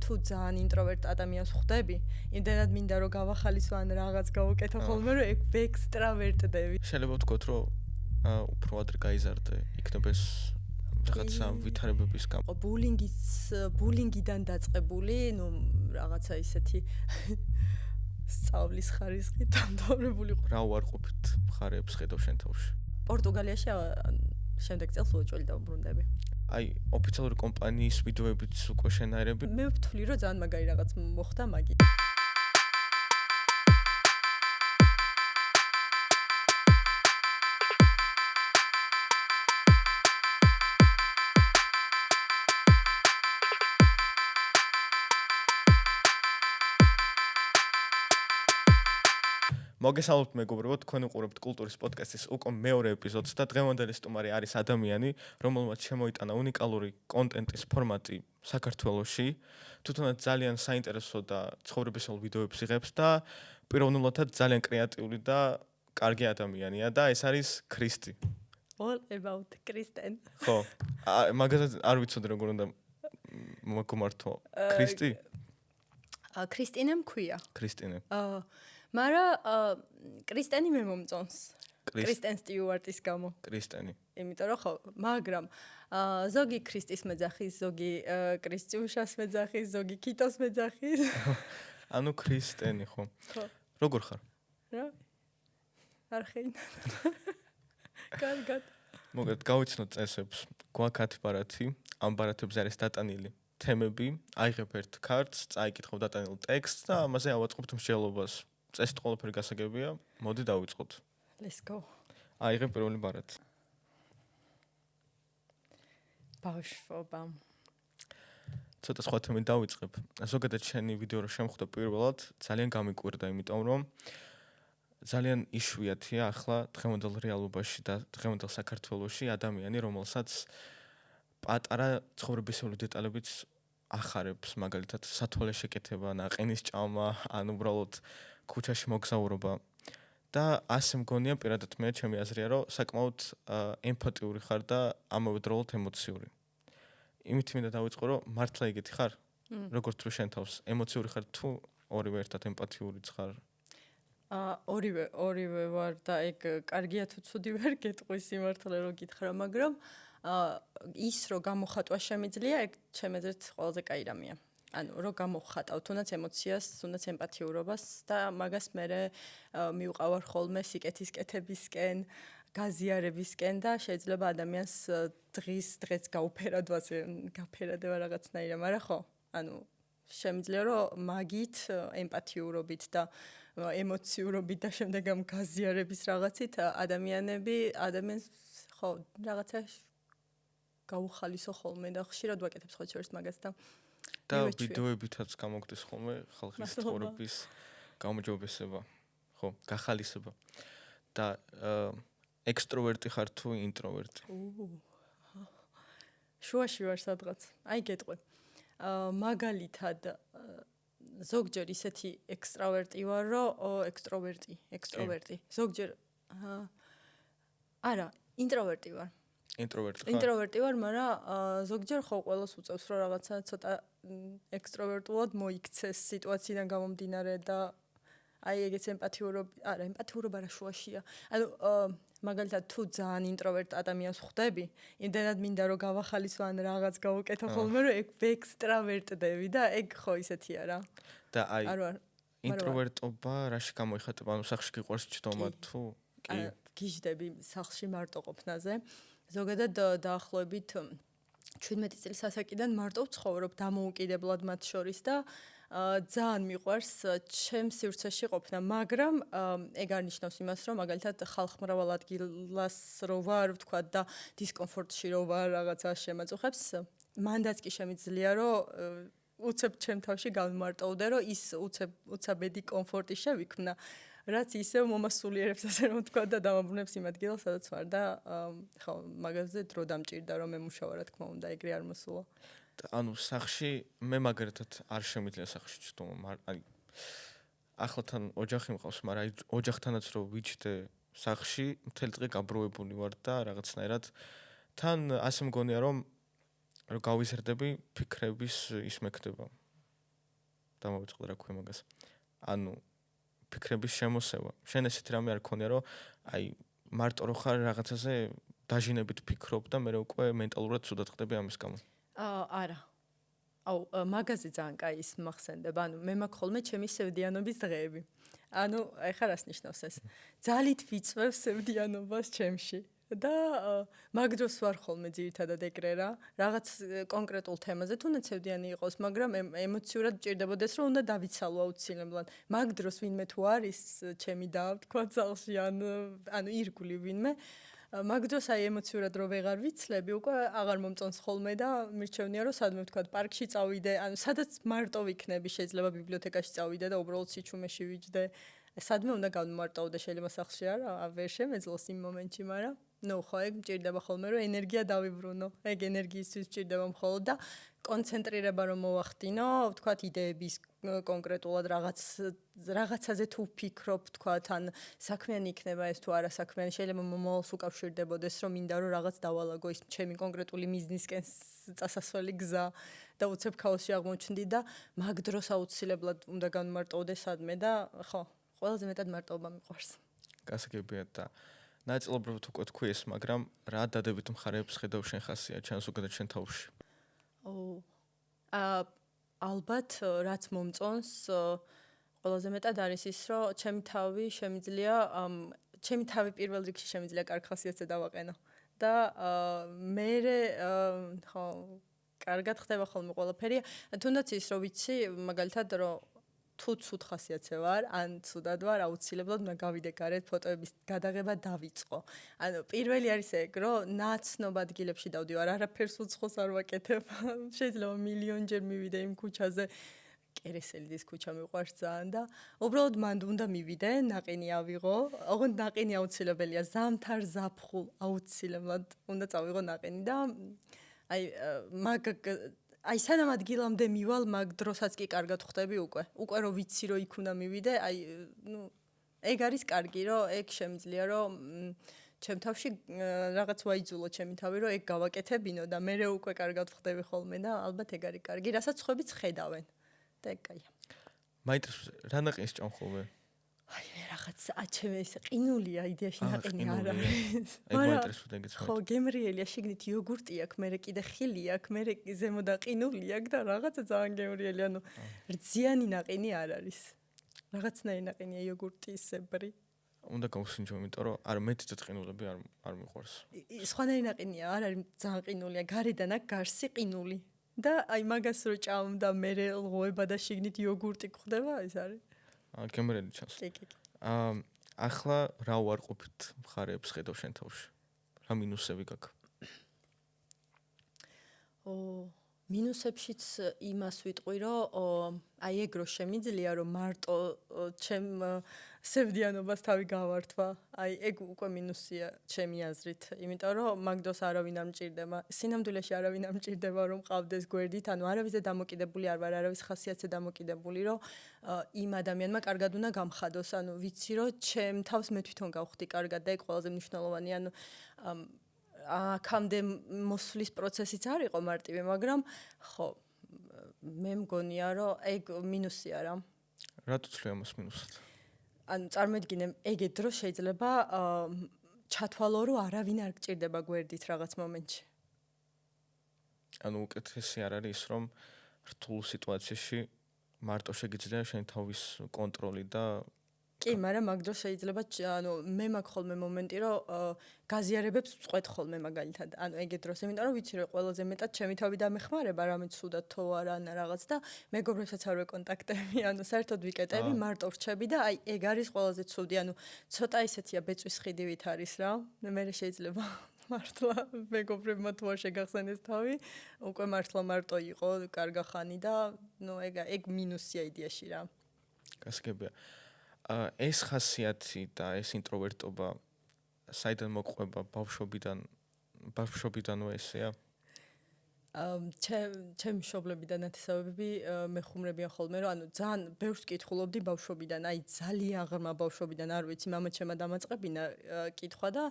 თუ ძალიან ინტროვერტ ადამიანს ხვდები, იმდენად მინდა რომ გავახალისო ან რაღაც გავუკეთო ხოლმე რომ ექსტრავერტდები. შეიძლება ვთქვათ, რომ უფრო ადრე გაიზარდე, იქნება ეს რაღაცა ვითარებების გამო. ბულინგიდან დაწყებული, ნუ რაღაცა ისეთი სწავლის ხარისხით დამთავრებული. რა უარყოფით მხარეებს ხედავ შენ თავში? პორტუგალიაში შემდეგ წელს უეჭველი დავბრუნდები. აი, ოფიციალური კომპანიის ვიდეოებიც უკვე შენაერები. მე ვთვლი, რომ ძალიან მაგარი რაღაც მოხდა მაგი. მოგესალმებით მეგობრებო, თქვენ უყურებთ კულტურის პოდკასტის უკვე მეორე ეპიზოდს და დღევანდელი სტუმარი არის ადამიანი, რომელმაც შემოიტანა უნიკალური კონტენტის ფორმატი საქართველოში. თვითონაც ძალიან საინტერესო და ცხოვრებისეულ ვიდეოებს იღებს და პიროვნულადაც ძალიან კრეატიული და კარგი ადამიანია და ეს არის ქრისტი. All about Kristen. ხო. მაგაზე არ ვიცოდი როგორ უნდა მოგმართო. ქრისტი? ქრისტინე მქვია. ქრისტინე. მარა კრისტენი მე მომწონს. კრისტენ სტიუარტის გამო. კრისტენი. იმიტომ რომ ხო, მაგრამ ზოგი ქრისტის მეძახის, ზოგი კრისტიუშას მეძახის, ზოგი კიტოს მეძახის. ანუ ქრისტენი ხო. ხო. როგორ ხარ? რა? არ ხეინა. კარგად. მოგეთ გავიცნოთ წესებს. გვაქვს ბარათი, ამ ბარათებზე არის დატანილი თემები, აიღებ ერთ კარტს, წაიკითხავ დატანილ ტექსტს და ამაზე ავაწყობთ მსჯელობას. წესით ყველაფერი გასაგებია, მოდი დავიწყოთ. Let's go. აიღებ პირველი ბარათი. ბავშვობა. ცოტა სხვა თემით დავიწყებ. ზოგადად შენი ვიდეო რო შემხვდა პირველად, ძალიან გამიკვირდა, იმიტომ რომ ძალიან იშვიათია ახლა დღევანდელ რეალობაში და დღევანდელ საქართველოში ადამიანი, რომელსაც პატარა ცხოვრებისეული დეტალებიც ახარებს, მაგალითად, სათვალე შეკეთება, ნაყინის ჭამა, ან უბრალოდ ქუჩაში მოგზაურობა. და ასე მგონია პირადად მე ჩემი აზრია, რომ საკმაოდ ემპათიური ხარ და ამავდროულად ემოციური. იმით მინდა დავიწყო, რომ მართლა იგეთი ხარ? როგორც რო შენ თავს, ემოციური ხარ თუ ორივე ერთად ემპათიურიც ხარ? ორივე ვარ და ეგ კარგია თუ ცუდი ვერ გეტყვი სიმართლე რო გითხრა, მაგრამ ის რო გამოხატვა შემიძლია, ეგ ჩემი აზრით ყველაზე კაი რამეა. ანუ რო გამოხატავ თუნდაც ემოციას, თუნდაც ემპათიურობას და მაგას მე მივყავარ ხოლმე სიკეთის კეთებისკენ, გაზიარებისკენ და შეიძლება ადამიანს დღეს გაფერადება რაღაცნაირად, მაგრამ ხო, ანუ შემიძლია რომ მაგით ემპათიურობით და ემოციურობით და შემდეგ ამ გაზიარების რაღაცით ადამიანს ხო რაღაცა გაუხალისო ხოლმე და ხშირად ვაკეთებ სხვა შორის მაგას და ვიდეოებითაც გამოგდის ხოლმე ხალხის ცხოვრების გაუმჯობესება, ხო, გახალისება. და ექსტროვერტი ხარ თუ ინტროვერტი? შუაში ვარ სადღაც. აი გეტყვი. მაგალითად ზოგჯერ ისეთი ექსტროვერტი ვარ, რომ ექსტროვერტი. ზოგჯერ არა, ინტროვერტი ვარ. ინტროვერტი ვარ, მაგრამ ზოგჯერ ხო ყველას უწევს რომ რაღაცა ცოტა ექსტროვერტულად მოიქცეს სიტუაციიდან გამომდინარე და აი ეგეც ემპათიურობა რა შუაშია. ანუ მაგალითად თუ ძალიან ინტროვერტ ადამიანს ხვდები, იმდენად მინდა რომ გავახალისო ან რაღაც გავუკეთო ხოლმე რომ ექსტრავერტდები და ეგ ხო ისეთია რა. და აი ინტროვერტობა რაში გამოიხატება? ანუ სახლში გიყვარს ჯდომა თუ კი გიждები სახლში მარტო ყოფნაზე. ზოგადად დაახლოებით 17 წლის ასაკიდან მარტო ვცხოვრობ დამოუკიდებლად მათ შორის და ძალიან მიყვარს ჩემს სივრცეში ყოფნა, მაგრამ ეგ არ ნიშნავს იმას, რომ მაგალითად ხალხმრავალ ადგილას რო ვარ, ვთქვა და დისკომფორტში რო ვარ, რაღაცა შემაწუხებს, მანდაც კი შემიძლია, რომ უცებ ჩემ თავში გავიმარტოვდე, რომ ის უცაბედი კომფორტი შევიქმნა, რაც ისევ მომასულიერებს ასე რომ ვთქვა და დამაბრუნებს იმ ადგილას, სადაც ვარ და ხო, მაგაზე დრო დამჭირდა რომ მემუშავა, რა თქმა უნდა, ეგრე არ მოსულა. ანუ სახში მე მაგალითად არ შემიძლია სახში ჩდომა, აი ახლა თან ოჯახი მყავს, მაგრამ აი ოჯახთანაც რო ვიჩდე სახში, მთელი დღე გაბრუებული ვარ და რაღაცნაირად თან ასე მგონია რომ გავიზრდები, ფიქრების ის მექდება. დამოვიწყდა რა ქვია მაგას. ანუ ფიქრების შემოსევა. შენ ესეთი რამე არ ქონია რომ აი მარტო რო ხარ რაღაცაზე დაჟინებით ფიქრობ და მე უკვე მენტალურად ცუდად ხდები ამის გამო. არა. აუ მაგაზე ძალიან კაი ის მახსენდება. ანუ მე მაქვს ხოლმე ჩემი სევდიანობის დღეები. ანუ ეხლა რას ნიშნავს ეს? ძალით ვიწვევ სევდიანობას ჩემში. და მაგ დროს ვარ ხოლმე ძირითადად ეგრე რა. რაღაც კონკრეტულ თემაზე თუნდაც სევდიანი იყოს, მაგრამ ემოციურად მჭირდებოდეს რომ უნდა დავიცალო აუცილებლად. მაგ დროს ვინმე თუ არის ჩემი და თქვა ძალში ანუ ირგვლივ ვინმე მაგ დროს აი ემოციურად რო ვეღარ ვიცლები, უკვე აღარ მომწონს ხოლმე და მირჩევნია რომ სადმე ვთქვა პარკში წავიდე, ანუ სადაც მარტო ვიქნები, შეიძლება ბიბლიოთეკაში წავიდე და უბრალოდ სიჩუმეში ვიჯდე. სადმე უნდა გავმარტოვდე, შეიძლება სახლში არა, ვერ შემეძლოს იმ მომენტში, მაგრამ ნუ ხო ეგ მჭირდება ხოლმე რომ ენერგია დავიბრუნო. ეგ ენერგიისთვის მჭირდება მხოლოდ და კონცენტრირება რომ მოვახდინო, ვთქვათ იდეების კონკრეტულად რაღაცაზე თუ ვფიქრობ, ვთქვათ, ან საქმიანი იქნება ეს თუ არა საქმიანი, შეიძლება მომავალს უკავშირდებოდეს, რომ მინდა რომ რაღაც დავალაგო ის ჩემი კონკრეტული მიზნისკენ წასასვლელი გზა და უცებ ქაოსში აღმოჩნდი და მაგ დროს აუცილებლად უნდა განმარტოვდე სადმე და ხო, ყველაზე მეტად მარტოობა მიყვარს. გასაგებია და ნაწილობრივად უკვე თქვი ეს, მაგრამ რა დადებით მხარეებს ხედავ შენ ხასია, ჩანს ზოგადად შენ თავში? ალბათ რაც მომწონს ყველაზე მეტად არის ის რომ ჩემი თავი შემიძლია ჩემი თავი პირველ რიგში შემიძლია კარგ ხასიათზე დავაყენო და მე ხო კარგად ხდება ხოლმე ყველაფერი თუნდაც ის რომ ვიცი მაგალითად რომ თუ ცუდ ხასიათზე ვარ, ან ცუდად ვარ, აუცილებლად უნდა გავიდე გარეთ ფოტოების გადაღება დავიწყო. ანუ პირველი არის ეგ, რომ ნაცნობ ადგილებში დავდივარ, არაფერს უცხოს არ ვაკეთებ. შეიძლება მილიონჯერ მივიდე იმ ქუჩაზე. კერესელიძის ქუჩა მიყვარს ძალიან და უბრალოდ მანდ უნდა მივიდე, ნაყინი ავიღო. ოღონდ ნაყინი აუცილებელია, ზამთარ ზაფხულ აუცილებლად უნდა წავიღო ნაყინი და აი სანამ ადგილამდე მივალ, მაგ დროსაც კი კარგად ხვდები უკვე. უკვე რომ ვიცი რომ იქ უნდა მივიდე, აი ნუ ეგ არის კარგი, რომ ეგ შემიძლია რომ ჩემ თავში რაღაც ვაიძულო ჩემი თავი, რომ ეგ გავაკეთებინო და მე უკვე კარგად ხვდები ხოლმე და ალბათ ეგ არის კარგი, რასაც ხვებიც ხედავენ. და ეგ კაია. მაინტერესებს რა ნაყინს ჭამ ხოლმე? აი მე რაღაც ჩემი ეს ყინულია იდეაში ნაყინი არ არის. ეგ მაინტერესებს ეგეც. ხო, გემრიელია, შიგნით იოგურტი აქვს, მე კიდე ხილი აქვს, მე ზემოდა ყინული აქვს და რაღაცა ძალიან გემრიელი, ანუ რძიანი ნაყინი არ არის. რაღაცნაირი ნაყინია იოგურტისებრი. უნდა გავსინჯო, იმიტომ რომ არ მეტიც ყინულები არ მიყვარს. სხვანაირი ნაყინია, არ არის ძალიან ყინულია, გარედან აქვს გარსი ყინული. და აი მაგას რო ჭამ და მე ლღვება და შიგნით იოგურტი გვხდება, ეს არის. გემრიელი ჩანს. კი. ახლა რა უარყოფით მხარეებს ხედავ შენ თავში? რა მინუსები გაქვს? მინუსებშიც იმას ვიტყვი, რომ აი ეგ რო შემიძლია, რომ მარტო ჩემ სევდიანობას თავი გავართვა. აი ეგ უკვე მინუსია ჩემი აზრით, იმიტომ რომ მაგ დროს არავინ არ მჭირდება. სინამდვილეში არავინ არ მჭირდება, რომ მყავდეს გვერდით, ანუ არავისზე დამოკიდებული არ ვარ, არავის ხასიათზე დამოკიდებული, რომ იმ ადამიანმა კარგად უნდა გამხადოს. ანუ ვიცი, რომ ჩემ თავს მე თვითონ გავხდი კარგად და ეგ ყველაზე მნიშვნელოვანია. ანუ აქამდე მოსვლის პროცესიც არ იყო მარტივი, მაგრამ ხო, მე მგონია, რომ ეგ მინუსია რა. რატო ცვლი ამას მინუსად? ანუ წარმოიდგინე, ეგეთ დროს შეიძლება ჩათვალო, რომ არავინ არ გჭირდება გვერდით რაღაც მომენტში. ანუ უკეთესი არ არის ის, რომ რთულ სიტუაციაში მარტო შეგიძლია შენ თავის კონტროლი და კი, მაგრამ მაგ დროს შეიძლება ანუ მე მაქვს ხოლმე მომენტი, რომ გაზიარებებს ვწყვეტ ხოლმე მაგალითად. ანუ ეგეთ დროს, იმიტომ რომ ვიცი, რომ ყველაზე მეტად ჩემი თავი დამეხმარება, რამე ცუდად თუ არა ან რაღაც და მეგობრებსაც არ ვეკონტაქტები, ანუ საერთოდ ვიკეტები, მარტო ვრჩები და აი ეგ არის ყველაზე ცუდი. ანუ ცოტა ისეთია ბეწვის ხიდივით არის რა. მე შეიძლება მართლა მეგობრებმა თუ არ შეგახსენეს თავი, უკვე მართლა მარტო იყო კარგა ხანი და ნუ ეგ მინუსია იდეაში რა. გასაგებია. ეს ხასიათი და ეს ინტროვერტობა საიდან მოყვება ბავშვობიდანვე ესეა? ჩემ მშობლებიდან ნათესავები მეხუმრებიან ხოლმე, რომ ანუ ძალიან ბევრს კითხულობდი ბავშვობიდან, აი ძალიან ღრმა ბავშვობიდან, არ ვიცი, მამა ჩემმა დამაწყებინა კითხვა და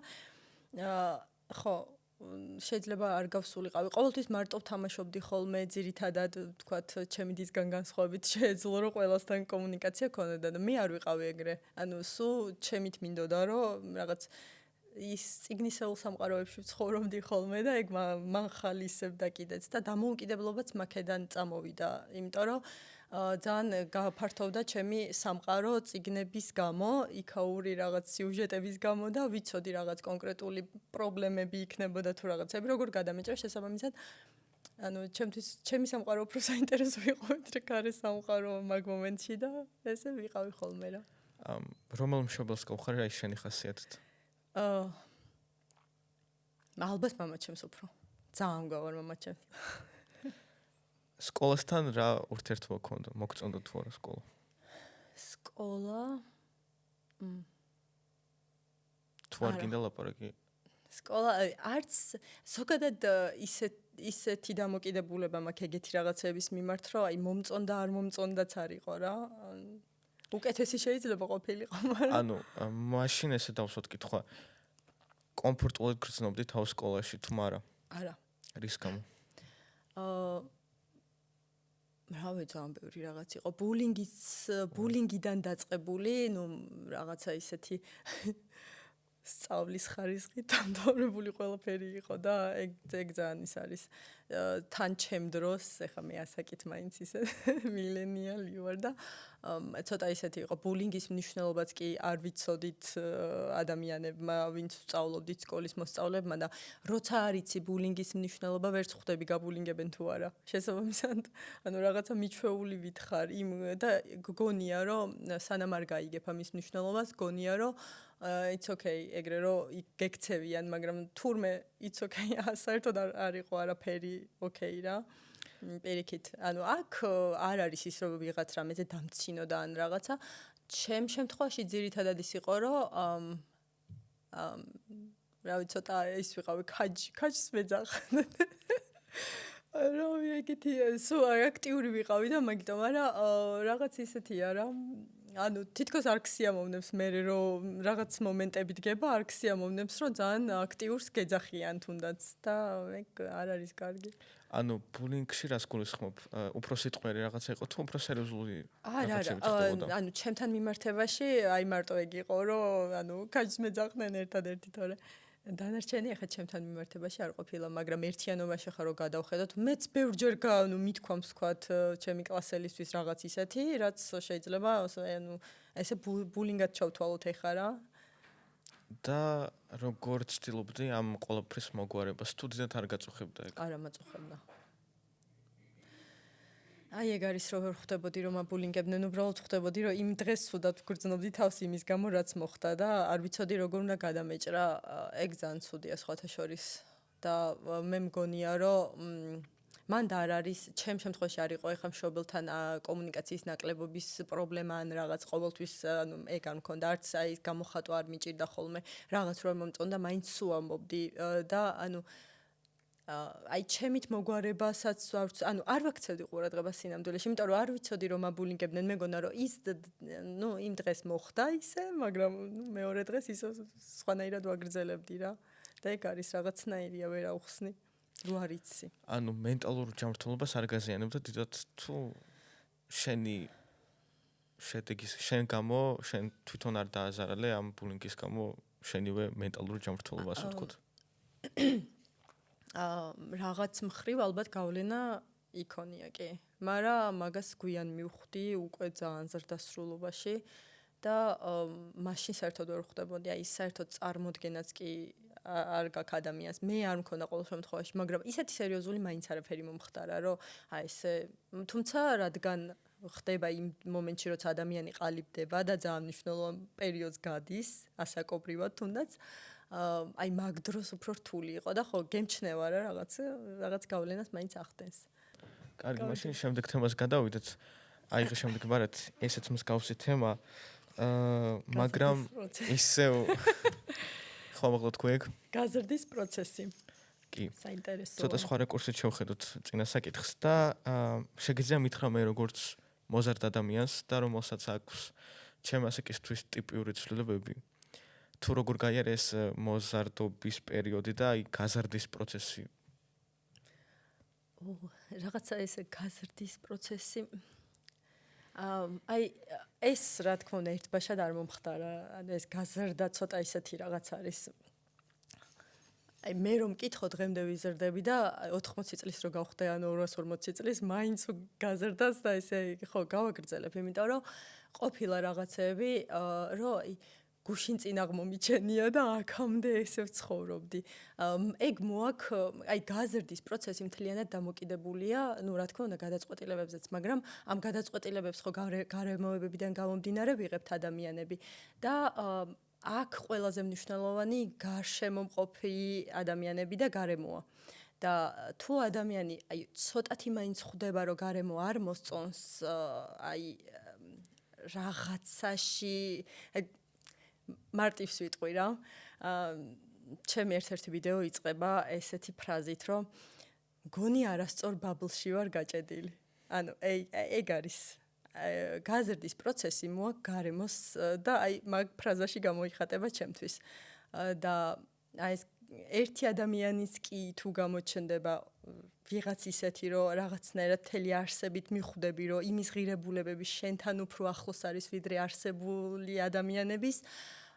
ხო, შეიძლება არ გავსულიყავი. ყოველთვის მარტო თამაშობდი ხოლმე, ძირითადად თქვათ, ჩემი დისგან განსხვავებით შეეძლო რომ ყველასთან კომუნიკაცია ქონოდა და მე არ ვიყავი ეგრე. ანუ სულ ჩემით მინდოდა რომ რაღაც ის ციგნისეულ სამყაროებში ვცხოვრობდი ხოლმე და ეგ მან ხალისებდა კიდეც და დამოუკიდებლობაც მაქედან წამოვიდა, იმიტომ რომ ძალიან გაფართოვდა ჩემი სამყარო ციგნების გამო, იქაური რაღაც სიუჟეტების გამო და ვიცოდი რაღაც კონკრეტული პრობლემები იქნებოდა თუ რაღაცები, როგორ გადამეჭრა შესაბამისად. ანუ ჩემთვის ჩემი სამყარო უფრო საინტერესო იყო ვიდრე გარე სამყარო მაგ მომენტში და ესე ვიყავი ხოლმე რა. რომელ მშობელს გავხარ რა ის შენი ხასიათით? ალბათ მამაჩემს უფრო. ძალიან გავარ მამაჩემს. სკოლასთან რა ურთიერთობა გქონდა? მოგწონდა თუ არა სკოლა? სკოლა? თუ არ გინდა ლაპარაკი? სკოლა არც ზოგადად ისეთი დამოკიდებულება მაქვს ეგეთი რაღაცების მიმართ, რომ აი მომწონდა არ მომწონდაც არისო რა. უკეთესი შეიძლება ყოფილიყო, მაგრამ ანუ მაშინ ესე დავსვათ კითხვა. კომფორტულად გრძნობდი თავ სკოლაში თუ არა? არა. რის გამო? რავი, ძალიან ბევრი რაღაც იყო. ბულინგიდან დაწყებული, ну, რაღაცა ისეთი სწავლის ხარისხი დამთავრებული ყველაფერი იყო და ეგ ძალიან ის არის თან ჩემ დროს, ეხლა მე ასაკით მაინც ისე მილენიალი ვარ და ცოტა ისეთი იყო. ბულინგის მნიშვნელობაც კი არ ვიცოდით ადამიანებმა, ვინც სწავლობდით სკოლის მოსწავლეებმა და როცა არიცი ბულინგის მნიშვნელობა, ვერც ხვდები გაბულინგებენ თუ არა. შესაბამისად, ანუ რაღაცა მიჩვეული ვითხარ იმ და გონია რომ სანამ არ გაიგებ ამის მნიშვნელობას, გონია რომ it's okay, ეგრე რომ გექცევიან, მაგრამ თურმე it's okay, საერთოდ არ იყო არაფერი okay რა. პირიქით, ანუ აქ არ არის ის რომ ვიღაც რამეზე დამცინო და ან რაღაცა. ჩემ შემთხვევაში ძირითადად ის იყო რომ რავი, ცოტა ის ვიყავი ქაჯს მეძახდნენ. რავი, ეგეთი სულ აქტიური ვიყავი და მაგიტომ, მაგრამ რაღაც ისეთია რა. ანუ თითქოს არ ქსიამოვნებს მე რომ რაღაც მომენტები დგება, არ ქსიამოვნებს რომ ძალიან აქტიურს გეძახიან თუნდაც და ეგ არ არის კარგი. ანუ ბულინგში რას გულისხმობ? უფრო სიტყვიერი რაღაცა იყო თუ უფრო სერიოზული რაღაცები ხდებოდა? ანუ ჩემთან მიმართებაში აი მარტო ეგ იყო რომ ანუ ქაჯს მეძახდნენ ერთადერთი თორე დანარჩენი ახლა ჩემთან მიმართებაში არ ყოფილა, მაგრამ ერთიანობაში ხარო გადავხედოთ, მეც ბევრჯერ ანუ მithქვამს ვთქვათ ჩემი კლასელისთვის რაღაც ისეთი, რაც შეიძლება ანუ ესე ბულინგად ჩავთვალოთ ეხა რა. და როგორ ცდილობდი ამ ყველაფრის მოგვარებას? თუ დიდად არ გაწუხებდა ეგ? არა მაწუხებდა. აი ეგ არის რომ ვერ ხვდებოდი რომ აბულინგებდნენ, უბრალოდ ხვდებოდი რომ იმ დღეს სუდად ვგრძნობდი თავს იმის გამო რაც მოხდა და არ ვიცოდი როგორ უნდა გადამეჭრა. ეგ ძალიან ცუდია სხვათა შორის და მე მგონია რომ მან და არ არის ჩემ შემთხვევაში არ იყო ეხა მშობელთან კომუნიკაციის ნაკლებობის პრობლემა ან რაღაც ყოველთვის ანუ ეგ არ მქონდა, არც აი გამოხატვა არ მიჭირდა ხოლმე, რაღაც რომ მომწონდა, მაინც სულ ამბობდი და ანუ აი ჩემით მოგვარებასაც ანუ არ ვაქცევდი ყურადღებას სინამდვილეში, იმიტომ რომ არ ვიცოდი რომ აბულინგებდნენ, მეგონა რომ ის ნუ იმ დღეს მოხდა ისე, მაგრამ მეორე დღეს ისო სხვანაირად ვაგრძელებდი რა. და ეგ არის რაღაცნაირია ვერ აუხსნი. რო არ იცი. ანუ მენტალურ ჯანმრთელობას არ გაზიანებდა დიდად თუ შენი შედეგის შენ გამო შენ თვითონ არ დააზარალე ამ ბულინგის გამო შენივე მენტალურ ჯანმრთელობას ვთქვათ. რაღაც მხრივ ალბათ გავლენა იქონია კი. მაგრამ მაგას გვიან მივხვდი უკვე ძალიან ზრდასრულობაში და მაშინ საერთოდ ვერ ხვდებოდი, აი საერთოდ წარმოდგენაც კი არ გაქვს ადამიანს. მე არ მქონდა ყოველ შემთხვევაში, მაგრამ ისეთი სერიოზული მაინც არაფერი მომხდარა, რომ აი ესე თუმცა რადგან ხდება იმ მომენტში, როცა ადამიანი ყალიბდება და ძალიან მნიშვნელოვან პერიოდს გადის, ასაკობრივად თუნდაც აი მაგ დროს უფრო რთული იყო და ხო გემჩნევა რა რაღაც გავლენას მაინც ახდენს. კარგი, მაშინ შემდეგ თემას გადავიდეთ. აიღე შემდეგ ბარად ესეც მსგავსი თემა, მაგრამ ისევ ხო მოგლო თქვი ეგ? გაზრდის პროცესი. კი. საინტერესოა. ცოტა სხვა რაკურსით შევხედოთ წინა საკითხს და შეგიძლია მითხრა მე როგორც მოზარდ ადამიანს და რომელსაც აქვს ჩემ ასაკისთვის ტიპიური ცვლილებები თუ როგორ გაიარა ეს მოზარდობის პერიოდი და აი გაზრდის პროცესი? რაღაცა ეს გაზრდის პროცესი აი ეს რა თქმა უნდა ერთბაშად არ მომხდარა. ანუ ეს გაზრდა ცოტა ისეთი რაღაც არის. აი მე რომ მკითხო დღემდე ვიზრდები და 80 წლის რო გავხდე ანუ 240 წლის მაინც გაზრდას და ესე ხო გავაგრძელებ, იმიტომ რომ ყოფილა რაღაცეები რომ აი გუშინ წინაღ მომიჩენია და აქამდე ესე ვცხოვრობდი. ეგ მოაქ აი გაზრდის პროცესი მთლიანად დამოკიდებულია, ну რა თქმა უნდა გადაწყვეტილებებზეც, მაგრამ ამ გადაწყვეტილებებს ხო გარემოებებიდან გამომდინარე ვიღებთ ადამიანები და აქ ყველაზე მნიშვნელოვანი გარშემომყოფი ადამიანები და გარემოა. და თუ ადამიანი აი ცოტათი მაინც ხვდება რომ გარემო არ მოსწონს აი რაღაცაში მარტივს ვიტყვი რა. ჩემი ერთ-ერთი ვიდეო იწყება ესეთი ფრაზით, რომ გონი არასწორ ბაბლში ვარ გაჭედილი. ანუ ეგ არის გაზრდის პროცესი მოაქვს გარემოს და აი მაგ ფრაზაში გამოიხატება ჩემთვის. და აი ეს ერთი ადამიანის კი თუ გამოჩნდება ვიღაც ისეთი რომ რაღაცნაირად მთელი არსებით მიხვდები რომ იმის ღირებულებები შენთან უფრო ახლოს არის ვიდრე არსებული ადამიანების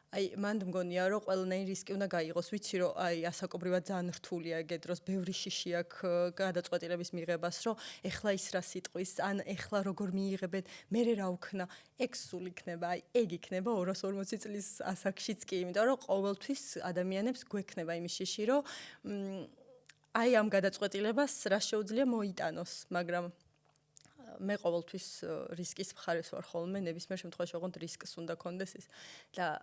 აი მანდ მგონია რომ ყველანაირი რისკი უნდა გაიღოს ვიცი რომ აი ასაკობრივად ძალიან რთულია ეგ დროს ბევრი შიში აქვს გადაწყვეტილების მიღებას რომ ეხლა ის რა სიტყვის ან ეხლა როგორ მიიღებენ მე რა ვქნა ეგ სულ იქნება აი ეგ იქნება 240 წლის ასაკშიც კი იმიტომ რომ ყოველთვის ადამიანებს გვექნება იმის შიში რომ აი ამ გადაწყვეტილებას რა შეუძლია მოიტანოს, მაგრამ მე ყოველთვის რისკის მხარეს ვარ ხოლმე, ნებისმიერ შემთხვევაში ოღონდ რისკს უნდა კონდეს ის და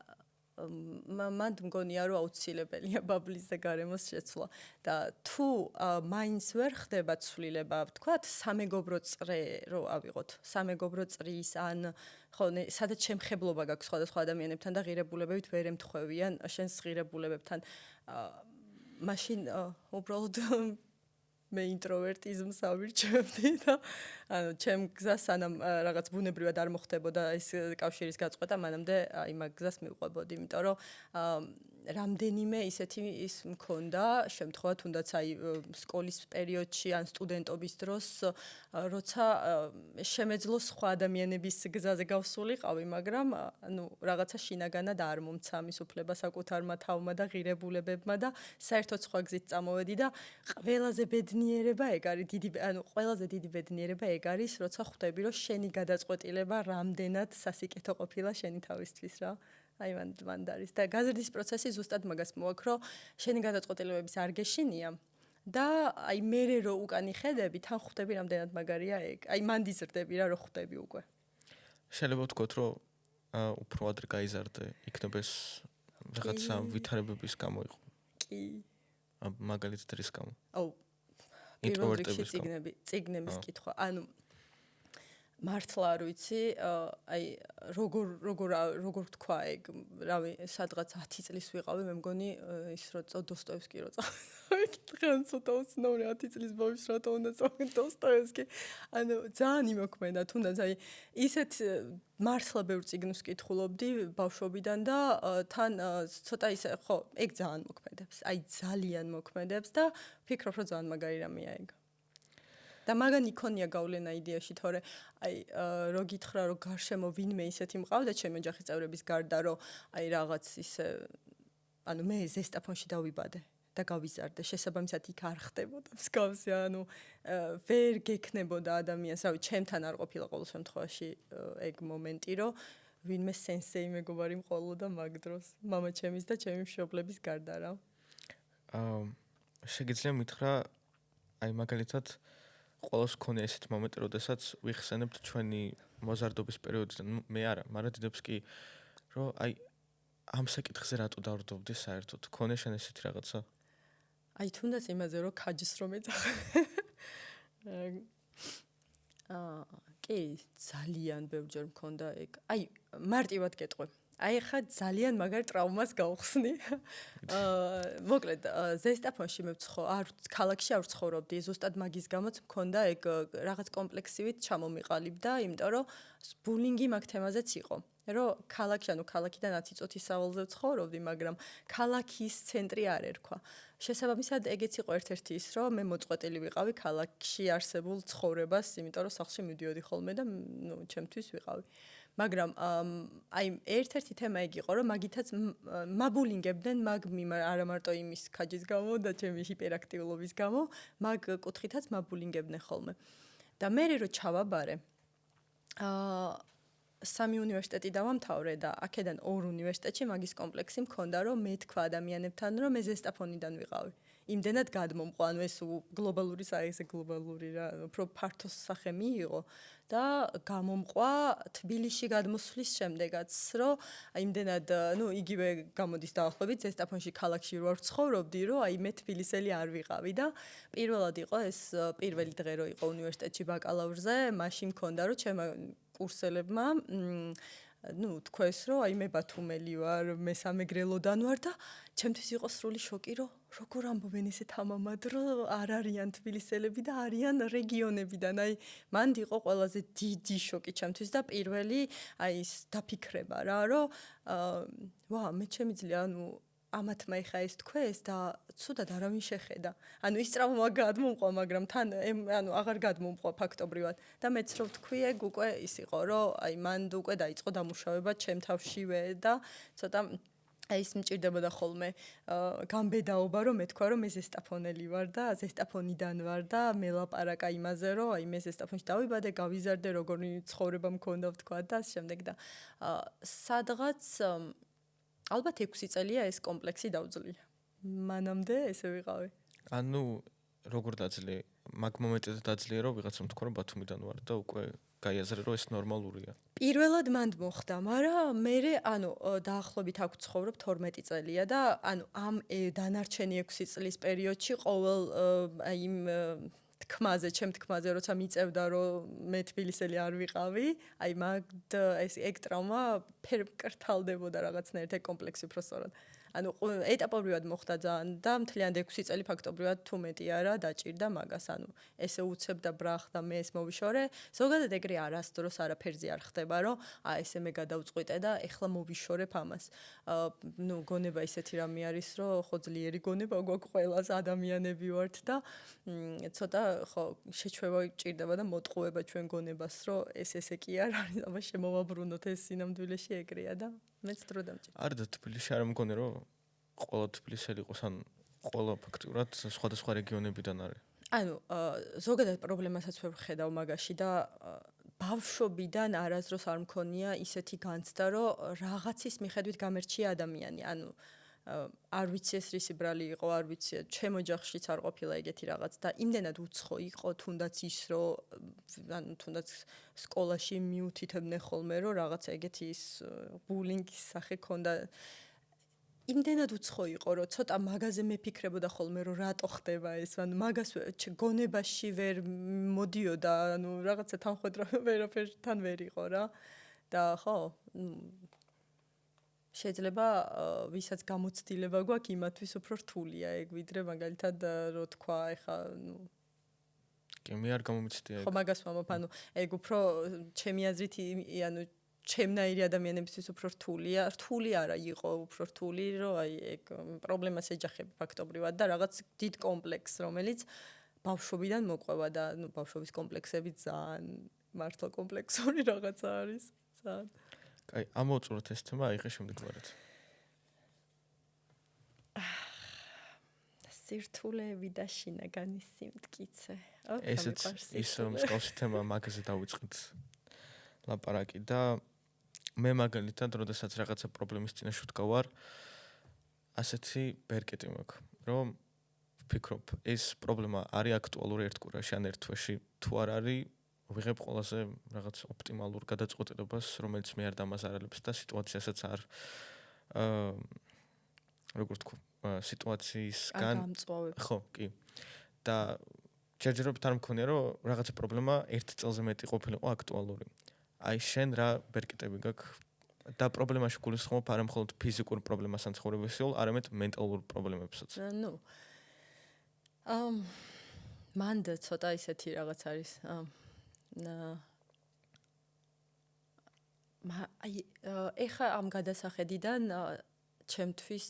მანდ მგონია რომ აუცილებელია ბაბლის და გარემოს შეცვლა და თუ მაინც ვერ ხდება ცვლილება, ვთქვათ, სამეგობრო წრე რო ავიღოთ, სამეგობრო წრის ან ხო სადაც შემხებლობა გაქვს სხვადასხვა ადამიანებთან და ღირებულებებით ვერ ემთხვევიან შენს ღირებულებებთან მაშინ უბრალოდ მე ინტროვერტიზმს ავირჩევდი და ანუ ჩემ გზას სანამ რაღაც ბუნებრივად არ მოხდებოდა ეს კავშირის გაწყვეტა მანამდე აი მაგ გზას მივყვებოდი იმიტომ რომ რამდენიმე ისეთი ის მქონდა შემთხვევა თუნდაც აი სკოლის პერიოდში ან სტუდენტობის დროს როცა შემეძლო სხვა ადამიანების გზაზე გავსულიყავი მაგრამ ანუ რაღაცა შინაგანად არ მომცა მის უფლება საკუთარმა თავმა და ღირებულებებმა და საერთოდ სხვა გზით წამოვედი და ყველაზე ბედნიერება ეგ არის დიდი ანუ ყველაზე დიდი ბედნიერება ეგ არის როცა ხვდები რომ შენი გადაწყვეტილება რამდენად სასიკეთო ყოფილა შენი თავისთვის რა აი მანდ არის და გაზრდის პროცესი ზუსტად მაგას მოაქვს რომ შენი გადაწყვეტილებების არ გეშინია და აი მე რო უკან იხედები თან ხვდები რამდენად მაგარია ეგ აი მანდ იზრდები რა რო ხვდები უკვე შეიძლება ვთქვათ რომ უფრო ადრე გაიზარდე იქნება ეს რაღაცა ვითარებების გამო იყო კი მაგალითად რის გამო აუ პირველ რიგში წიგნების კითხვა ანუ მართლა არ ვიცი აი როგორ თქვა ეგ რავი სადღაც 10 წლის ვიყავი მე მგონი ის რო დოსტოევსკი რო წავიკითხე ცოტა უცნაური 10 წლის ბავშვს რატო უნდა წავიკითხე დოსტოევსკი ანუ ძალიან იმოქმედა თუნდაც აი ისეთ მართლა ბევრ წიგნს კითხულობდი ბავშვობიდან და თან ცოტა ისე ხო ეგ ძალიან მოქმედებს აი ძალიან მოქმედებს და ვფიქრობ რომ ძალიან მაგარი რამეა ეგ და მაგან იქონია გავლენა იდეაში, თორე აი რო გითხრა რომ გარშემო ვინმე ისეთი მყავდა ჩემი ოჯახის წევრების გარდა რომ აი რაღაც ისე ანუ მე ზესტაფონში დავიბადე და გავიზარდე შესაბამისად იქ არ ხდებოდა მსგავსი ანუ ვერ გექნებოდა ადამიანს რავი ჩემთან არ ყოფილა ყოველ შემთხვევაში ეგ მომენტი რომ ვინმე სენსეი მეგობარი მყოლოდა მაგ დროს მამა ჩემის და ჩემი მშობლების გარდა რა შეგიძლია მითხრა აი მაგალითად ყველას ქონია ესეთი მომენტი, როდესაც ვიხსენებთ ჩვენი მოზარდობის პერიოდიდან, მე არა, მაგრამ დიდებს კი, რომ აი ამ საკითხზე რატო დავრდობდი საერთოდ? ქონია შენ ესეთი რაღაცა? აი თუნდაც იმაზე რომ ქაჯს რომ ეძახე. კი, ძალიან ბევრჯერ მქონდა ეგ. აი მარტივად გეტყვი. აი ხა ძალიან მაგარ ტრავმას გავხსნი. მოკლედ ზესტაფონში მე არ ქალაქში არ ვცხოვრობდი, ზუსტად მაგის გამოც მქონდა ეგ რაღაც კომპლექსივით ჩამომიყალიბდა, იმიტომ რომ ბულინგი მაგ თემაზეც იყო. რომ ქალაქიდანაც იწოთი სავალზე ცხოვრობდი, მაგრამ ქალაქის ცენტრი არ ერქვა. შესაბამისად, ეგეც იყო ერთ-ერთი ის, რომ მე მოწყვეტილი ვიყავი ქალაქში არსებულ ცხოვრებას, იმიტომ რომ სახლში მივდიოდი ხოლმე და ჩემთვის ვიყავი. მაგრამ აი ერთ-ერთი თემა ეგ იყო, რომ მაგითაც მაბულინგებდნენ მაგ არა მარტო იმის ქაჯის გამო და ჩემი ჰიპერაქტიულობის გამო, მაგ კუთხითაც მაბულინგებდნენ ხოლმე. და მე რო ჩავაბარე, სამი უნივერსიტეტი დავამთავრე და აქედან ორ უნივერსიტეტში მაგის კომპლექსი მქონდა, რომ მე თქვა ადამიანებთან, რომ მე ზესტაფონიდან ვიყავი. იმდენად გადმომყვა, ანუ ეს გლობალური რა, უფრო ფართო სახე მიიღო და გამომყვა თბილისში გადმოსვლის შემდეგაც, რომ იმდენად, იგივე გამოდის დაახლოებით ზესტაფონში ქალაქში რო ვცხოვრობდი, რომ აი მე თბილისელი არ ვიყავი და პირველად იყო ეს პირველი დღე რო იყო უნივერსიტეტში ბაკალავრზე, მაშინ მქონდა, რომ ჩემმა კურსელებმა თქვეს, რომ აი მე ბათუმელი ვარ, მესამე გრელოდან ვარ და ჩემთვის იყო სრული შოკი, რომ როგორ ამბობენ ესეთ ამამად, რომ არ არიან თბილისელები და არიან რეგიონებიდან. აი მანდ იყო ყველაზე დიდი შოკი ჩემთვის და პირველი აი ის დაფიქრება რა, რომ მე შემიძლია ამათმა ეხა ეს თქვეს და ცუდად არავინ შეხედა. ანუ ის ტრავმა გადმომყვა, მაგრამ თან აღარ გადმომყვა ფაქტობრივად. და მეც რო ვთქვი, ეგ უკვე ის იყო, რომ აი მანდ უკვე დაიწყო დამუშავება ჩემ თავშივე და ცოტა აი ის მჭირდებოდა ხოლმე გამბედაობა, რომ მე თქვა, რომ მე ზესტაფონელი ვარ და ზესტაფონიდან ვარ და მელაპარაკა იმაზე, რომ აი მე ზესტაფონში დავიბადე, გავიზარდე, როგორი ცხოვრება მქონდა ვთქვა და ამ შემდეგ და სადღაც ალბათ 6 წელია ეს კომპლექსი დავძლია. მანამდე ესე ვიყავი. ანუ როგორ დაძლე? მაგ მომენტზე დაძლია, რომ ვიღაცამ თქვა, რომ ბათუმიდან ვარ და უკვე გაიაზრე, რომ ეს ნორმალურია. პირველად მანდ მოხდა, მაგრამ მე დაახლოებით აქ ცხოვრობ 12 წელია და ამ დანარჩენი 6 წლის პერიოდში ყოველ აი იმ ჩემ თქმაზე, როცა მიწევდა, რომ მე თბილისელი არ ვიყავი, აი მაგ ეს ეგ ტრავმა ფერმკრთალდებოდა რაღაცნაირად ეგ კომპლექსი უბრალოდ. ანუ ეტაპობრივად მოხდა ძალიან და მთლიანად 6 წელი ფაქტობრივად თუ მეტი არა დაჭირდა მაგას. ანუ ესე უცებ და ბრახ და მე ეს მოვიშორე. ზოგადად ეგრე არასდროს არაფერზე არ ხდება, რომ ესე მე გადავწყვიტე და ეხლა მოვიშორებ ამას. გონება ისეთი რამე არის, რომ ხო ძლიერი გონება გვაქვს ყველას, ადამიანები ვართ და ცოტა ხო შეჩვევა ჭირდება და მოტყუება ჩვენ გონებას, რომ ესე კი არ არის, აბა შემოვაბრუნოთ ეს სინამდვილეში ეგრეა და მეც დრო დამჭირდა. არ და თბილისში არ მგონი, რომ ყველა თბილისელი იყოს, ან ყველა ფაქტურად სხვადასხვა რეგიონებიდან არის. ანუ ზოგადად პრობლემასაც ვერ ვხედავ მაგაში და ბავშვობიდან არასდროს არ მქონია ისეთი განცდა, რომ რაღაცის მიხედვით გამერჩია ადამიანი. ანუ არ ვიცი ეს რისი ბრალი იყო, არ ვიცი, ჩემ ოჯახშიც არ ყოფილა ეგეთი რაღაც და იმდენად უცხო იყო, თუნდაც ის, რომ თუნდაც სკოლაში მიუთითებდნენ ხოლმე, რომ რაღაცა ეგეთი ის ბულინგის სახე ქონდა. იმდენად უცხო იყო, რომ ცოტა მაგაზე მეფიქრებოდა ხოლმე, რომ რატო ხდება ეს, მაგას გონებაში ვერ მოდიოდა, რაღაცა თანხმედროვე ვერაფერთან ვერ იყო რა. და ხო, შეიძლება ვისაც გამოცდილება გვაქვს, იმათვის უფრო რთულია ეგ, ვიდრე მაგალითად რო თქვა, ეხა კი, მე არ გამომიცდია ეგ. ხო, მაგას ვამბობ, ეგ უფრო ჩემი აზრით, ჩემნაირი ადამიანებისთვის უფრო რთულია, რთული არა იყო, უფრო რთული, რომ აი ეგ პრობლემას ეჯახები ფაქტობრივად და რაღაც დიდ კომპლექსს, რომელიც ბავშვობიდან მოყვება და ბავშვობის კომპლექსები ძალიან მართლა კომპლექსური რაღაცა არის, ძალიან. კაი, ამოვწუროთ ეს თემა, აიღე შემდეგვარად. სირთულეები და შინაგანის სიმტკიცე. ესეც ის მსგავსი თემა მაგაზე დავიწყეთ ლაპარაკი და მე მაგალითად, როდესაც რაღაცა პრობლემის წინაშე ვდგავარ, ასეთი ბერკეტი მაქვს, რომ ვფიქრობ, ეს პრობლემა არის აქტუალური ერთ კვირაში ან ერთ თვეში, თუ არ არის, ვიღებ ყველაზე რაღაც ოპტიმალურ გადაწყვეტილებას, რომელიც მე არ დამაზარალებს და სიტუაციასაც არ როგორ თქვა, სიტუაციისგან ხო, კი. და ჯერჯერობით არ მქონია, რომ რაღაცა პრობლემა ერთ წელზე მეტი ყოფილიყო აქტუალური. აი შენ რა ბერკეტები გაქვს და პრობლემაში გულისხმობ არა მხოლოდ ფიზიკურ პრობლემას ან ცხოვრებისეულ, არამედ მენტალურ პრობლემებსაც. მანდ ცოტა ისეთი რაღაც არის. აი ეხა ამ გადასახედიდან ჩემთვის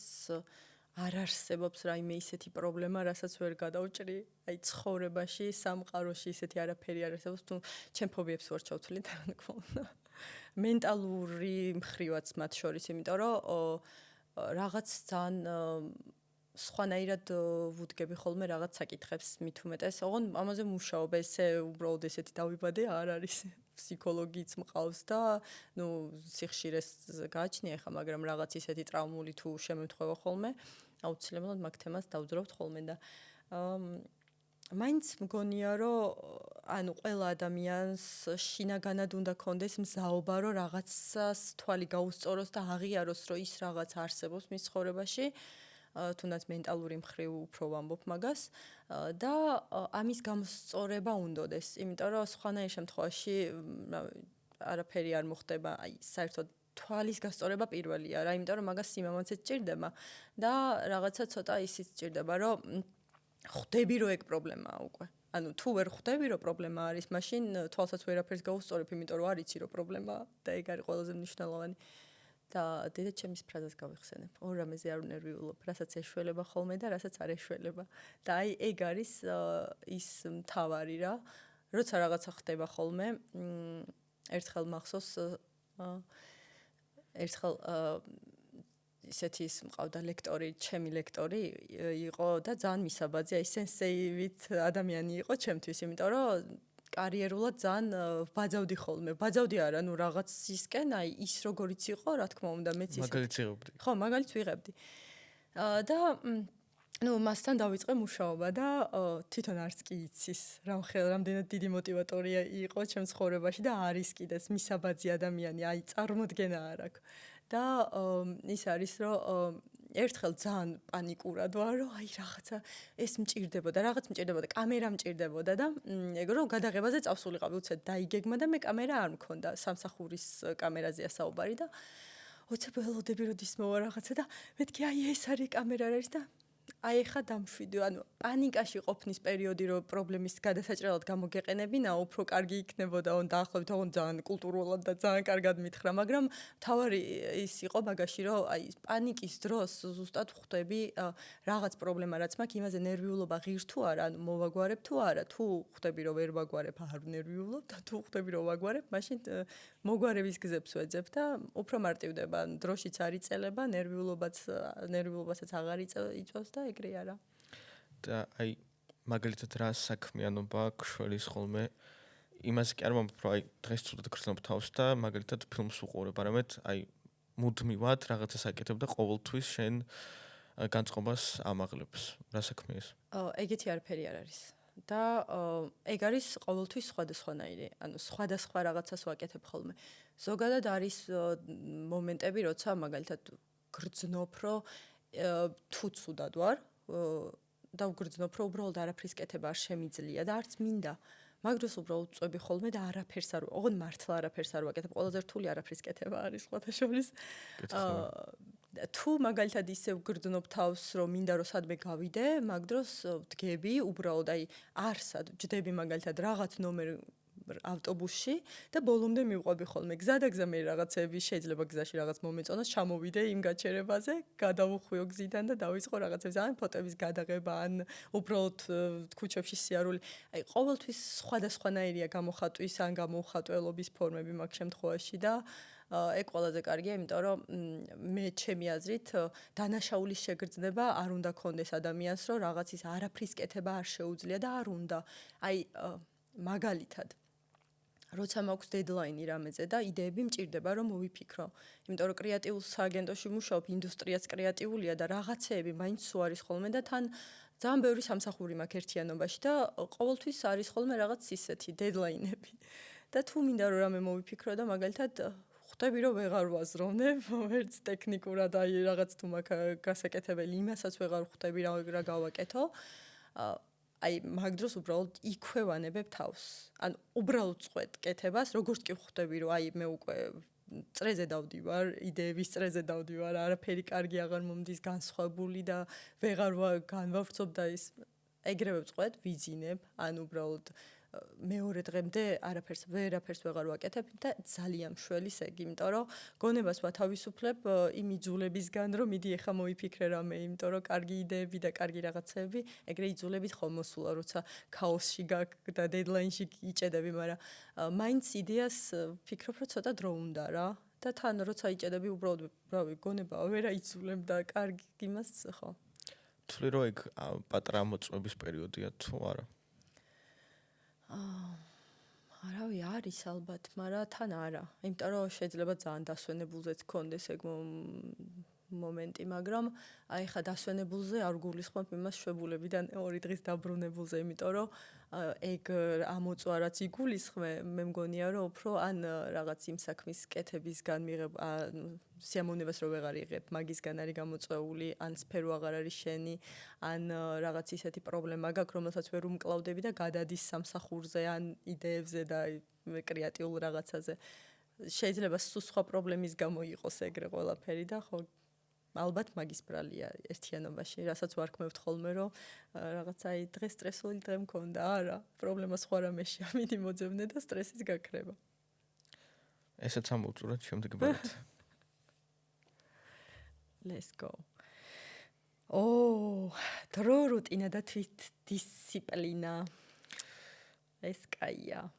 არ არსებობს რაიმე ისეთი პრობლემა, რასაც ვერ გადავჭრი. აი ცხოვრებაში, სამყაროში ისეთი არაფერი არ არსებობს, თუ ჩემ ფობიებს ვარ ჩავთვლი, რა თქმა უნდა. მენტალური მხრივაც მათ შორის, იმიტომ რომ რაღაც ძალიან სხვანაირად ვუდგები ხოლმე რაღაც საკითხებს მით უმეტეს. ოღონდ ამაზე მუშაობ, ესე უბრალოდ ესეთი დავიბადე არ არის. ფსიქოლოგიც მყავს და ნუ სიხშირეს გააჩნია ხა, მაგრამ რაღაც ისეთი ტრაუმული თუ შემემთხვევა ხოლმე, აუცილებლად მაგ თემას დავძრავთ ხოლმე და მაინც მგონია, რომ ანუ ყველა ადამიანს შინაგანად უნდა კონდეს მზაობა, რომ რაღაცას თვალი გაუსწოროს და აღიაროს, რომ ის რაღაც არსებობს მის ცხოვრებაში. თუნდაც მენტალური მხრივ უფრო ვამბობ მაგას და ამის გამოსწორება უნდოდეს, იმიტომ რომ სხვანაირ შემთხვევაში არაფერი არ მოხდება, აი საერთოდ თვალის გასწორება პირველია რა, იმიტომ რომ მაგას სიმამაცეც ჭირდება და რაღაცა ცოტა ისიც ჭირდება, რომ ხვდები რომ ეგ პრობლემაა უკვე. ანუ თუ ვერ ხვდები რომ პრობლემა არის, მაშინ თვალსაც ვერაფერს გაუსწორებ, იმიტომ რომ არიცი რომ პრობლემაა და ეგ არის ყველაზე მნიშვნელოვანი. და დედაჩემის ფრაზას გავიხსენებ. ორ რამეზე არ ვნერვიულობ, რასაც ეშველება ხოლმე და რასაც არ ეშველება. და აი ეგ არის ის მთავარი რა. როცა რაღაცა ხდება ხოლმე, ერთხელ მახსოვს ერთხელ ისეთი ის მყავდა ლექტორი, ჩემი ლექტორი იყო და ძალიან მისაბაძე, აი სენსეივით ადამიანი იყო ჩემთვის, იმიტომ რომ კარიერულად ძალიან ვბაძავდი ხოლმე. ბაძავდი არა, ნუ რაღაცისკენ, აი ის როგორიც იყო, რა თქმა უნდა, მეც ისე. მაგალითს იღებდი. ხო, მაგალითს ვიღებდი. და ნუ მასთან დავიწყე მუშაობა და თვითონ არც კი იცის, რამდენად დიდი мотиваტორია იყო ჩემ ცხოვრებაში და არის კიდეც მისაბაძე ადამიანი, აი წარმოდგენა არ აქვს. და ის არის, რომ ერთხელ ძალიან პანიკურად ვარ, რომ აი რაღაცა ეს მჭირდებოდა, რაღაც მჭირდებოდა, კამერა მჭირდებოდა და ეგ რომ გადაღებაზე წავსულიყავი, უცებ დაიგეგმა და მე კამერა არ მქონდა, სამსახურის კამერაზეა საუბარი და უცებ ველოდები როდის მოვა რაღაცა და მეთქი აი ეს არის კამერა არის და აი ხა დამშვიდი, ანუ პანიკაში ყოფნის პერიოდი რომ პრობლემის გადასაჭრელად გამოგეყენებინა, უფრო კარგი იქნებოდა, დაახლოებით ოღონდ ძალიან კულტურულად და ძალიან კარგად მითხრა, მაგრამ თავარი ის იყო მაგაში, რომ აი პანიკის დროს ზუსტად ხვდები რაღაც პრობლემა რაც მაქვს, იმაზე ნერვიულობა ღირს თუ არა, ანუ მოვაგვარებ თუ არა, თუ ხვდები რომ ვერ ვაგვარებ, არ ვნერვიულობ და თუ ხვდები რომ ვაგვარებ, მაშინ მოგვარების გზებს ვეძებ და უფრო მარტივდება, დროშიც არ იწელება, ნერვიულობასაც აღარ იწევს და ეგრე არა. და აი მაგალითად რა საქმიანობა გშველის ხოლმე იმას კი არ მომბ რომ აი დღეს თუდად გრძნობ თავს და მაგალითად ფილმს უყურებ, არამედ აი მუდმივად რაღაცას აკეთებ და ყოველთვის შენ განწყობას ამაღლებს. რა საქმეა ეს? ეგეთი არაფერი არ არის. და ეგ არის ყოველთვის სხვადასხვანაირი, ანუ სხვადასხვა რაღაცას ვაკეთებ ხოლმე. ზოგადად არის მომენტები, როცა მაგალითად გრძნობ, რომ თუ ცუდად ვარ და ვგრძნობ, რომ უბრალოდ არაფრის კეთება არ შემიძლია და არც მინდა. მაგ დროს უბრალოდ წვები ხოლმე და არაფერს არ ოღონდ მართლა არაფერს არ ვაკეთებ. ყველაზე რთული არაფრის კეთება არის სხვათა შორის. თუ მაგალითად ისე ვგრძნობ თავს, რომ მინდა რომ სადმე გავიდე, მაგ დროს ვდგები, უბრალოდ აი არსად ვჯდები მაგალითად რაღაც ნომერ ავტობუსში და ბოლომდე მივყვები ხოლმე. გზადაგზა მე რაღაცები შეიძლება გზაში რაღაც მომეწონოს, ჩამოვიდე იმ გაჩერებაზე, გადავუხვიო გზიდან და დავიწყო რაღაცებს, ან ფოტოების გადაღება, ან უბრალოდ ქუჩებში სიარული. აი ყოველთვის სხვადასხვანაირია გამოხატვის ან გამოუხატველობის ფორმები მაგ შემთხვევაში და ეგ ყველაზე კარგია, იმიტომ რომ მე ჩემი აზრით დანაშაულის შეგრძნება არ უნდა კონდეს ადამიანს, რომ რაღაცის არაფრის კეთება არ შეუძლია და არ უნდა. აი მაგალითად როცა მაქვს დედლაინი რამეზე და იდეები მჭირდება რომ მოვიფიქრო. იმიტომ რომ კრეატიულ სააგენტოში ვმუშაობ, ინდუსტრიაც კრეატიულია და რაღაცეები მაინც სულ არის ხოლმე და თან ძალიან ბევრი სამსახური მაქვს ერთიანობაში და ყოველთვის არის ხოლმე რაღაც ისეთი დედლაინები. და თუ მინდა რომ რამე მოვიფიქრო და მაგალითად ხვდები რომ ვეღარ ვაზროვნებ, ვერც ტექნიკურად აი რაღაც თუ მაქვს გასაკეთებელი, იმასაც ვეღარ ხვდები რა გავაკეთო. აი მაგ დროს უბრალოდ იქვე ვანებებ თავს. ანუ უბრალოდ წვეთ კეთებას, როგორც კი ხვდები რომ აი მე უკვე წრეზე დავდივარ, იდეების წრეზე დავდივარ, არაფერი კარგი აღარ მომდის, განსხვავებული და ვეღარ განვავრცობ და ის ეგრევე წვეთ, ვიძინებ, ან უბრალოდ მეორე დღემდე ვერაფერს ვეღარ ვაკეთებ და ძალიან მშველი სეგი, იმიტომ რომ გონებას ვათავისუფლებ იმ იძულებისგან, რომ მიდი ეხა მოიფიქრე რამე, იმიტომ რომ კარგი იდეები და კარგი რაღაცები ეგრე იძულებით ხომ მოსულა, როცა ქაოსში გაქვს და დედლაინში იჭედები, მაგრამ მაინც იდეას ფიქრობ, რომ ცოტა დრო უნდა რა. და თან როცა იჭედები უბრალოდ რავი გონება ვერ აიძულებ და კარგი იმას ხო თვლი რომ ეგ პატარა მოწვევის პერიოდია თუ არა არავი არის ალბათ მაგრამ თან არა იმიტომ რომ შეიძლება ძალიან დასვენებულზეც გქონდეს ეგ მომენტი მაგრამ აი ხა დასვენებულზე არ გულისხმობ იმას შვებულებიდან 2 დღის დაბრუნებულზე იმიტომ რომ ეგ ამოწვა რაც იგულისხმე მე მგონია რომ უფრო ან რაღაც იმ საქმის კეთებისგან მიღებ სიამოვნებას რო ვეღარ იღებ მაგისგან არის გამოწვეული ან სფერო აღარ არის შენი ან რაღაც ისეთი პრობლემა გაქვს რომელსაც ვერ უმკლავდები და გადადის სამსახურზე ან იდეებზე და კრეატიულ რაღაცაზე შეიძლება სხვა პრობლემის გამო იყოს ეგრე ყველაფერი და ხო ალბათ მაგის ბრალია ერთიანობაში, რასაც ვარქმევთ ხოლმე, რომ რაღაცა აი დღეს სტრესული დღე მქონდა, არა, პრობლემა სხვა რამეშია, მიდი მოძებნე და სტრესიც გაქრება. ესეც ამოვწუროთ შემდეგ ბარეთ. Let's go. დრო რუტინა და თვით დისციპლინა. ეს კაია.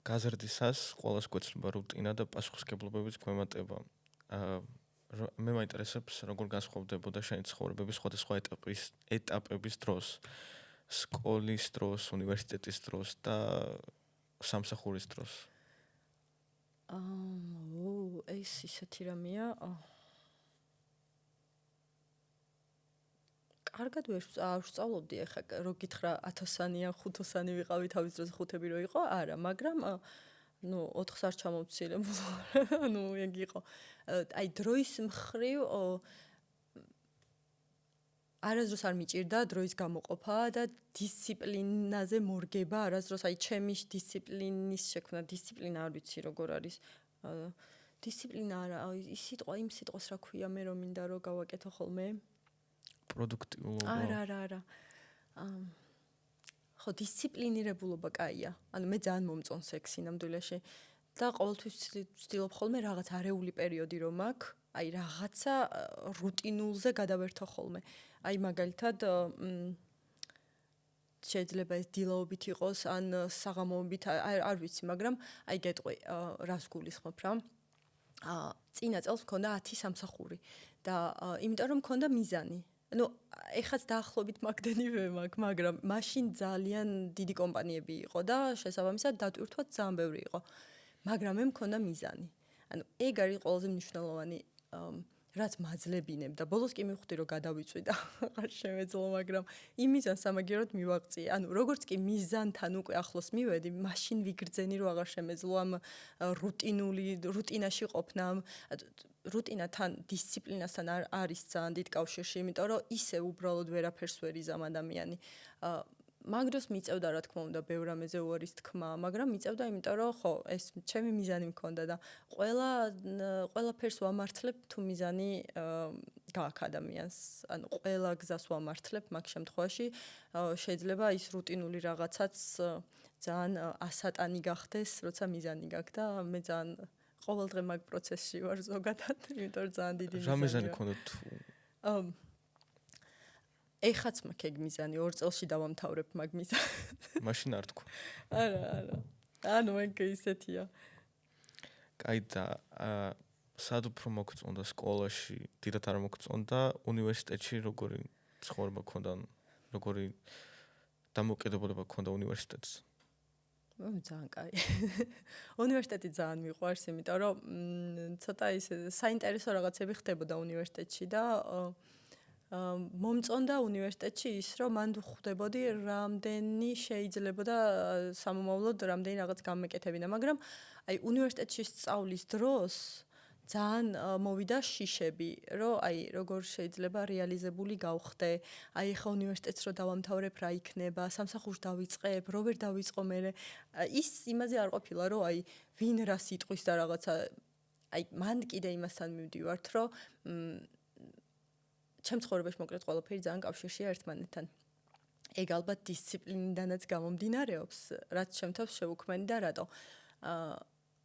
გაზრდისას ყოველს გვეცლება რუტინა და პასუხისმგებლობების გვემატება. მე მაინტერესებს როგორ განსხვავდებოდა შენი ცხოვრებები სხვადასხვა ეტაპების დროს სკოლის დროს, უნივერსიტეტის დროს და სამსახურის დროს. ეს ისეთი რამეა. კარგად ვერ ვსწავლობდი ახლა რო გითხრა 1000-იანი ან 500-იანი ვიყავი თავის დროზე 5-ები რო იყო, არა, მაგრამ 4-ს არ ჩამოვცილებულ. ეგ იყო. აი დროის მხრივ არასდროს არ მიჭირდა დროის გამოყოფა და დისციპლინაზე მორგება, არასდროს აი ჩემი დისციპლინის შექმნა, დისციპლინა არ ვიცი როგორ არის. დისციპლინა არა, ის სიტყვა იმ სიტყვას რა ქვია მე რომ მინდა რომ გავაკეთო ხოლმე? პროდუქტიულობა. არა. ხო დისციპლინირებულობა კაია. ანუ მე ძალიან მომწონს ეგ სინამდვილეში და ყოველთვის ვცდილობ ხოლმე რაღაც არეული პერიოდი რომ მაქვს, აი რაღაცა რუტინულზე გადავერთო ხოლმე. აი მაგალითად შეიძლება ეს დილაობით იყოს ან საღამოობით, არ ვიცი, მაგრამ აი გეტყვი, რას გულისხმობ რა? წინა წელს მქონდა 10 სამსახური და იმიტომ რომ მქონდა მიზანი. ეხაც დაახლოებით მაგდენივე მაქვს, მაგრამ მაშინ ძალიან დიდი კომპანიები იყო და შესაბამისად დატვირთვა ძალიან ბევრი იყო. მაგრამ მე მქონდა მიზანი. ანუ ეგ არის ყველაზე მნიშვნელოვანი, რაც მაძლებინებ და ბოლოს კი მივხვდი რომ გადავიწვი და აღარ შემეძლო, მაგრამ იმ მიზანს სამაგიეროდ მივაღწიე. ანუ როგორც კი მიზანთან უკვე ახლოს მივედი, მაშინ ვიგრძენი რომ აღარ შემეძლო ამ რუტინაში ყოფნა, რუტინათან, დისციპლინასთან არის ძალიან დიდ კავშირში, იმიტომ რომ ისე უბრალოდ ვერაფერს ვერ იზამ ადამიანი. მაგდროს მიწევდა რა თქმა უნდა ბევრ რამეზე უარის თქმა, მაგრამ მიწევდა იმიტომ რომ ხო, ეს ჩემი მიზანი მქონდა და ყველაფერს ვამართლებ თუ მიზანი გააქვს ადამიანს. ანუ ყველა გზას ვამართლებ მაგ შემთხვევაში შეიძლება ის რუტინული რაღაცაც ძალიან ასატანი გახდეს, როცა მიზანი გაქვს და მე ძალიან ყოველ დღე მაგ პროცესში ვარ ზოგადად, იმიტომ რომ ძალიან დიდი მიზანია. რა მიზანი გქონდა თუ? ეხაც მაქვს ეგ მიზანი, 2 წელში დავამთავრებ მაგ მიზანს. მაშინ არ თქვა. არა. ანუ ეგ ისეთია. კაი და სად უფრო მოგწონდა სკოლაში, დიდად არ მოგწონდა უნივერსიტეტში როგორი ცხოვრება გქონდა, როგორი დამოკიდებულება გქონდა უნივერსიტეტს? ძალიან კაი. უნივერსიტეტი ძალიან მიყვარს, იმიტომ რომ ცოტა ისე საინტერესო რაღაცები ხდებოდა უნივერსიტეტში და მომწონდა უნივერსიტეტში ის, რომ მან ხვდებოდი რამდენი შეიძლებოდა სამომავლოდ რამდენი რაღაც გამეკეთებინა, მაგრამ აი უნივერსიტეტში სწავლის დროს ძალიან მოვიდა შიშები, რომ აი როგორ შეიძლება რეალიზებული გავხდე, აი ხა უნივერსიტეტს რო დავამთავრებ რა იქნება, სამსახურს დავიწყებ, რო ვერ დავიწყო მე. ის იმაზე არ ყოფილა, რომ აი ვინ რას იტყვის და რაღაცა აი მან კიდე იმასთან მივდივართ, რომ ჩემ ცხოვრებაში მოკლედ ყველაფერი ძალიან კავშირშია ერთმანეთთან. ეგ ალბათ დისციპლინიდანაც გამომდინარეობს, რაც შემთხვევით შევუქმენი და რატო.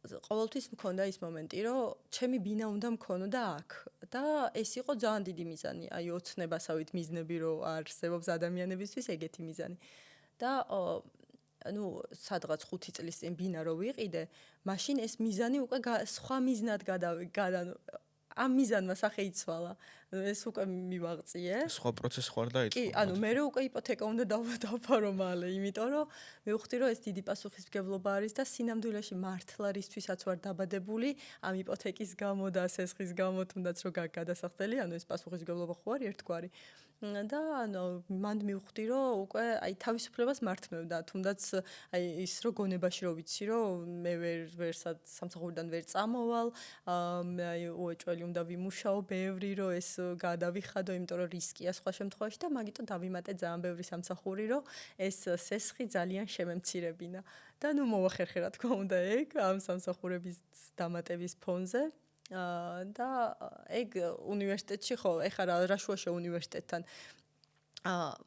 ყოველთვის მქონდა ის მომენტი, რომ ჩემი ბინა უნდა მქონოდა აქ და ეს იყო ძალიან დიდი მიზანი, აი ოცნებასავით მიზნები რო არსებობს ადამიანებისთვის ეგეთი მიზანი. და სადღაც 5 წლის წინ ბინა რო ვიყიდე, მაშინ ეს მიზანი უკვე სხვა მიზნად ამ მიზანმა სახე იცვალა. ეს უკვე მივაღწიე. სხვა პროცესი ხარ დაიწყო. კი, მე უკვე იპოთეკა უნდა დავფარო მალე, იმიტომ რომ მივხვდი რომ ეს დიდი პასუხისმგებლობა არის და სინამდვილეში მართლა რისთვისაც ვარ დაბადებული, ამ იპოთეკის გამო და სესხის გამო თუნდაც რომ გადასახდელი, ეს პასუხისმგებლობა ხო არის ერთგვარი. და მანდ მივხვდი რომ უკვე აი თავისუფლებას მართმევდა, თუნდაც აი ის რომ გონებაში რომ ვიცი რომ მე ვერ სამსახურიდან ვერ წამოვალ, აი უეჭველი უნდა ვიმუშაო ბევრი რომ ეს გადავიხადო, იმიტომ რომ რისკია სხვა შემთხვევაში და მაგიტომ დავიმატე ძალიან ბევრი სამსახური, რომ ეს სესხი ძალიან შემემცირებინა. და მოვახერხე რა თქმა უნდა ეგ ამ სამსახურების დამატების ფონზე. და ეგ უნივერსიტეტში ხო, ეხლა რა შუაშია უნივერსიტეტთან.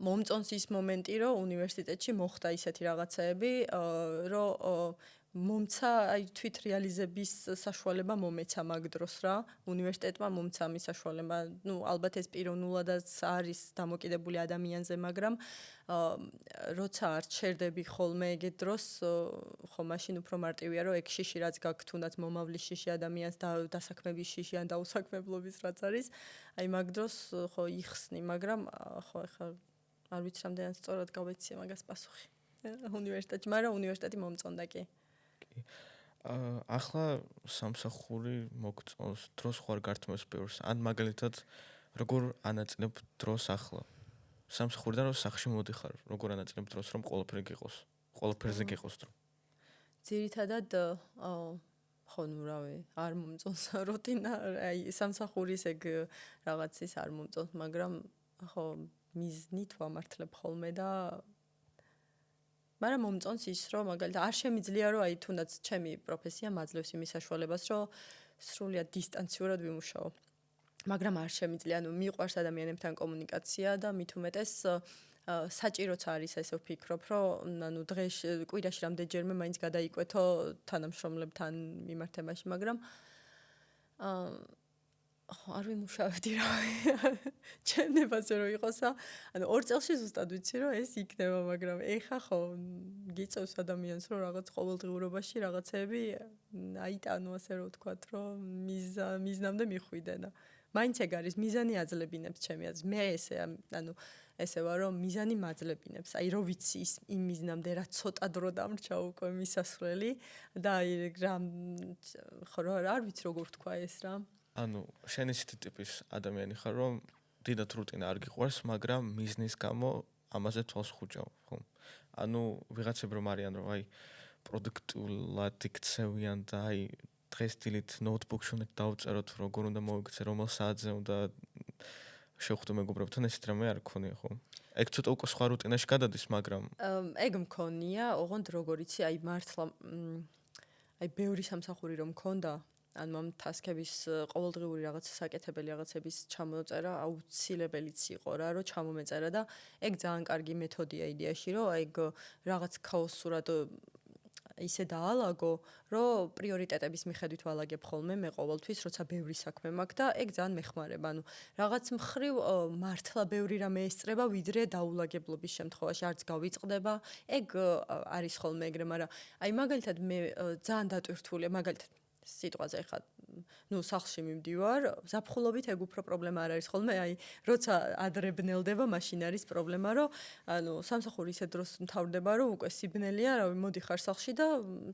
მომწონს ის მომენტი, რომ უნივერსიტეტში მოხდა ისეთი რაღაცეები, რომ მომცა აი თვით რეალიზების საშუალება მომეცა მაგ დროს რა უნივერსიტეტმა მომცა ამის საშუალება ალბათ ეს პიროვნულადაც არის დამოკიდებული ადამიანზე მაგრამ როცა არ ჩერდები ხოლმე ეგეთ დროს ხო მაშინ უფრო მარტივია რომ ეგ შიში რაც გაქვს თუნდაც მომავლის შიში ადამიანს დასაქმების შიში ან დაუსაქმებლობის რაც არის აი მაგ დროს ხო იხსნი მაგრამ ხო ეხლა არ ვიცი რამდენად სწორად გავეციე მაგას პასუხი უნივერსიტეტში მაგრამ უნივერსიტეტი მომწონდა კი ახლა სამსახური მოგწონს დროს ხარ გართმევს ბევრს ან მაგალითად როგორ ანაწილებ დროს ახლა სამსახურიდან რომ სახში მოდიხარ როგორ ანაწილებ დროს რომ ყველაფერზე გიყოს დრო ძირითადად ხო რავი არ მომწონს რუტინა აი სამსახურის ეგ რაღაცის არ მომწონს მაგრამ ხო მიზნით ვამართლებ ხოლმე და მაგრამ მომწონს ის რომ მაგალითად არ შემიძლია რომ აი თუნდაც ჩემი პროფესია მაძლევს იმის საშუალებას რომ სრულიად დისტანციურად ვიმუშაო მაგრამ არ შემიძლია მიყვარს ადამიანებთან კომუნიკაცია და მით უმეტეს საჭიროც არის ესე ვფიქრობ რომ დღეში კვირაში რამდენჯერმე მაინც გადაიკვეთო თანამშრომლებთან მიმართებაში მაგრამ არ ვიმუშავდი რა ჩემნებაზე რომ იყოსა ორ წელში ზუსტად ვიცი რომ ეს იქნება მაგრამ ეხა ხო გიწევს ადამიანს რომ რაღაც ყოველდღიურობაში რაღაცები აიტანო ასე რომ ვთქვათ რომ მიზნამდე მიხვიდე და მაინც ეგ არის მიზანი აძლებინებს ჩემი აზრით მე ესე ვარ რომ მიზანი მაძლებინებს აი რომ ვიცი იმ მიზნამდე რა ცოტა დრო დამრჩა უკვე მისასვლელი და აი რა ხო არ ვიცი როგორ ვთქვა ეს რა შენ ისეთი ტიპის ადამიანი ხარ რომ დიდად რუტინა არ გიყვარს მაგრამ მიზნის გამო ამაზე თვალს ხუჭავ ხო ვიღაცები რომ არიან რომ აი პროდუქტულად იქცევიან და აი დღეს დილით ნოუთბუქში უნდა დავწეროთ როგორ უნდა მოვიქცე რომელ საათზე უნდა შევხვდე მეგობრებთან ესეთ რამე არ გქონია ხო ეგ ცოტა უკვე სხვა რუტინაში გადადის მაგრამ ეგ მქონია ოღონდ როგორ იცი აი მართლა აი ბევრი სამსახური რომ მქონდა ან მომ ტასკების ყოველდღიური რაღაც საკეთებელი რაღაცების ჩამოწერა აუცილებელიც იყო რა რომ ჩამომეწერა და ეგ ძალიან კარგი მეთოდია იდეაში რომ ეგ რაღაც ქაოსურად ისე დაალაგო რომ პრიორიტეტების მიხედვით ვალაგებ ხოლმე მე ყოველთვის როცა ბევრი საქმე მაქვს და ეგ ძალიან მეხმარება რაღაც მხრივ მართლა ბევრი რამე ესწრება ვიდრე დაულაგებლობის შემთხვევაში არც გავიწყდება ეგ არის ხოლმე ეგრე მაგრამ აი მაგალითად მე ძალიან დატვირთულია მაგალითად სიტყვაზე ხა სახლში მიმდივარ ზაფხულობით ეგ უფრო პრობლემა არ არის ხოლმე აი როცა ადრე ბნელდება მაშინ არის პრობლემა რომ სამსახური ისე დროს მთავრდება რომ უკვე სიბნელია რავი მოდიხარ სახლში და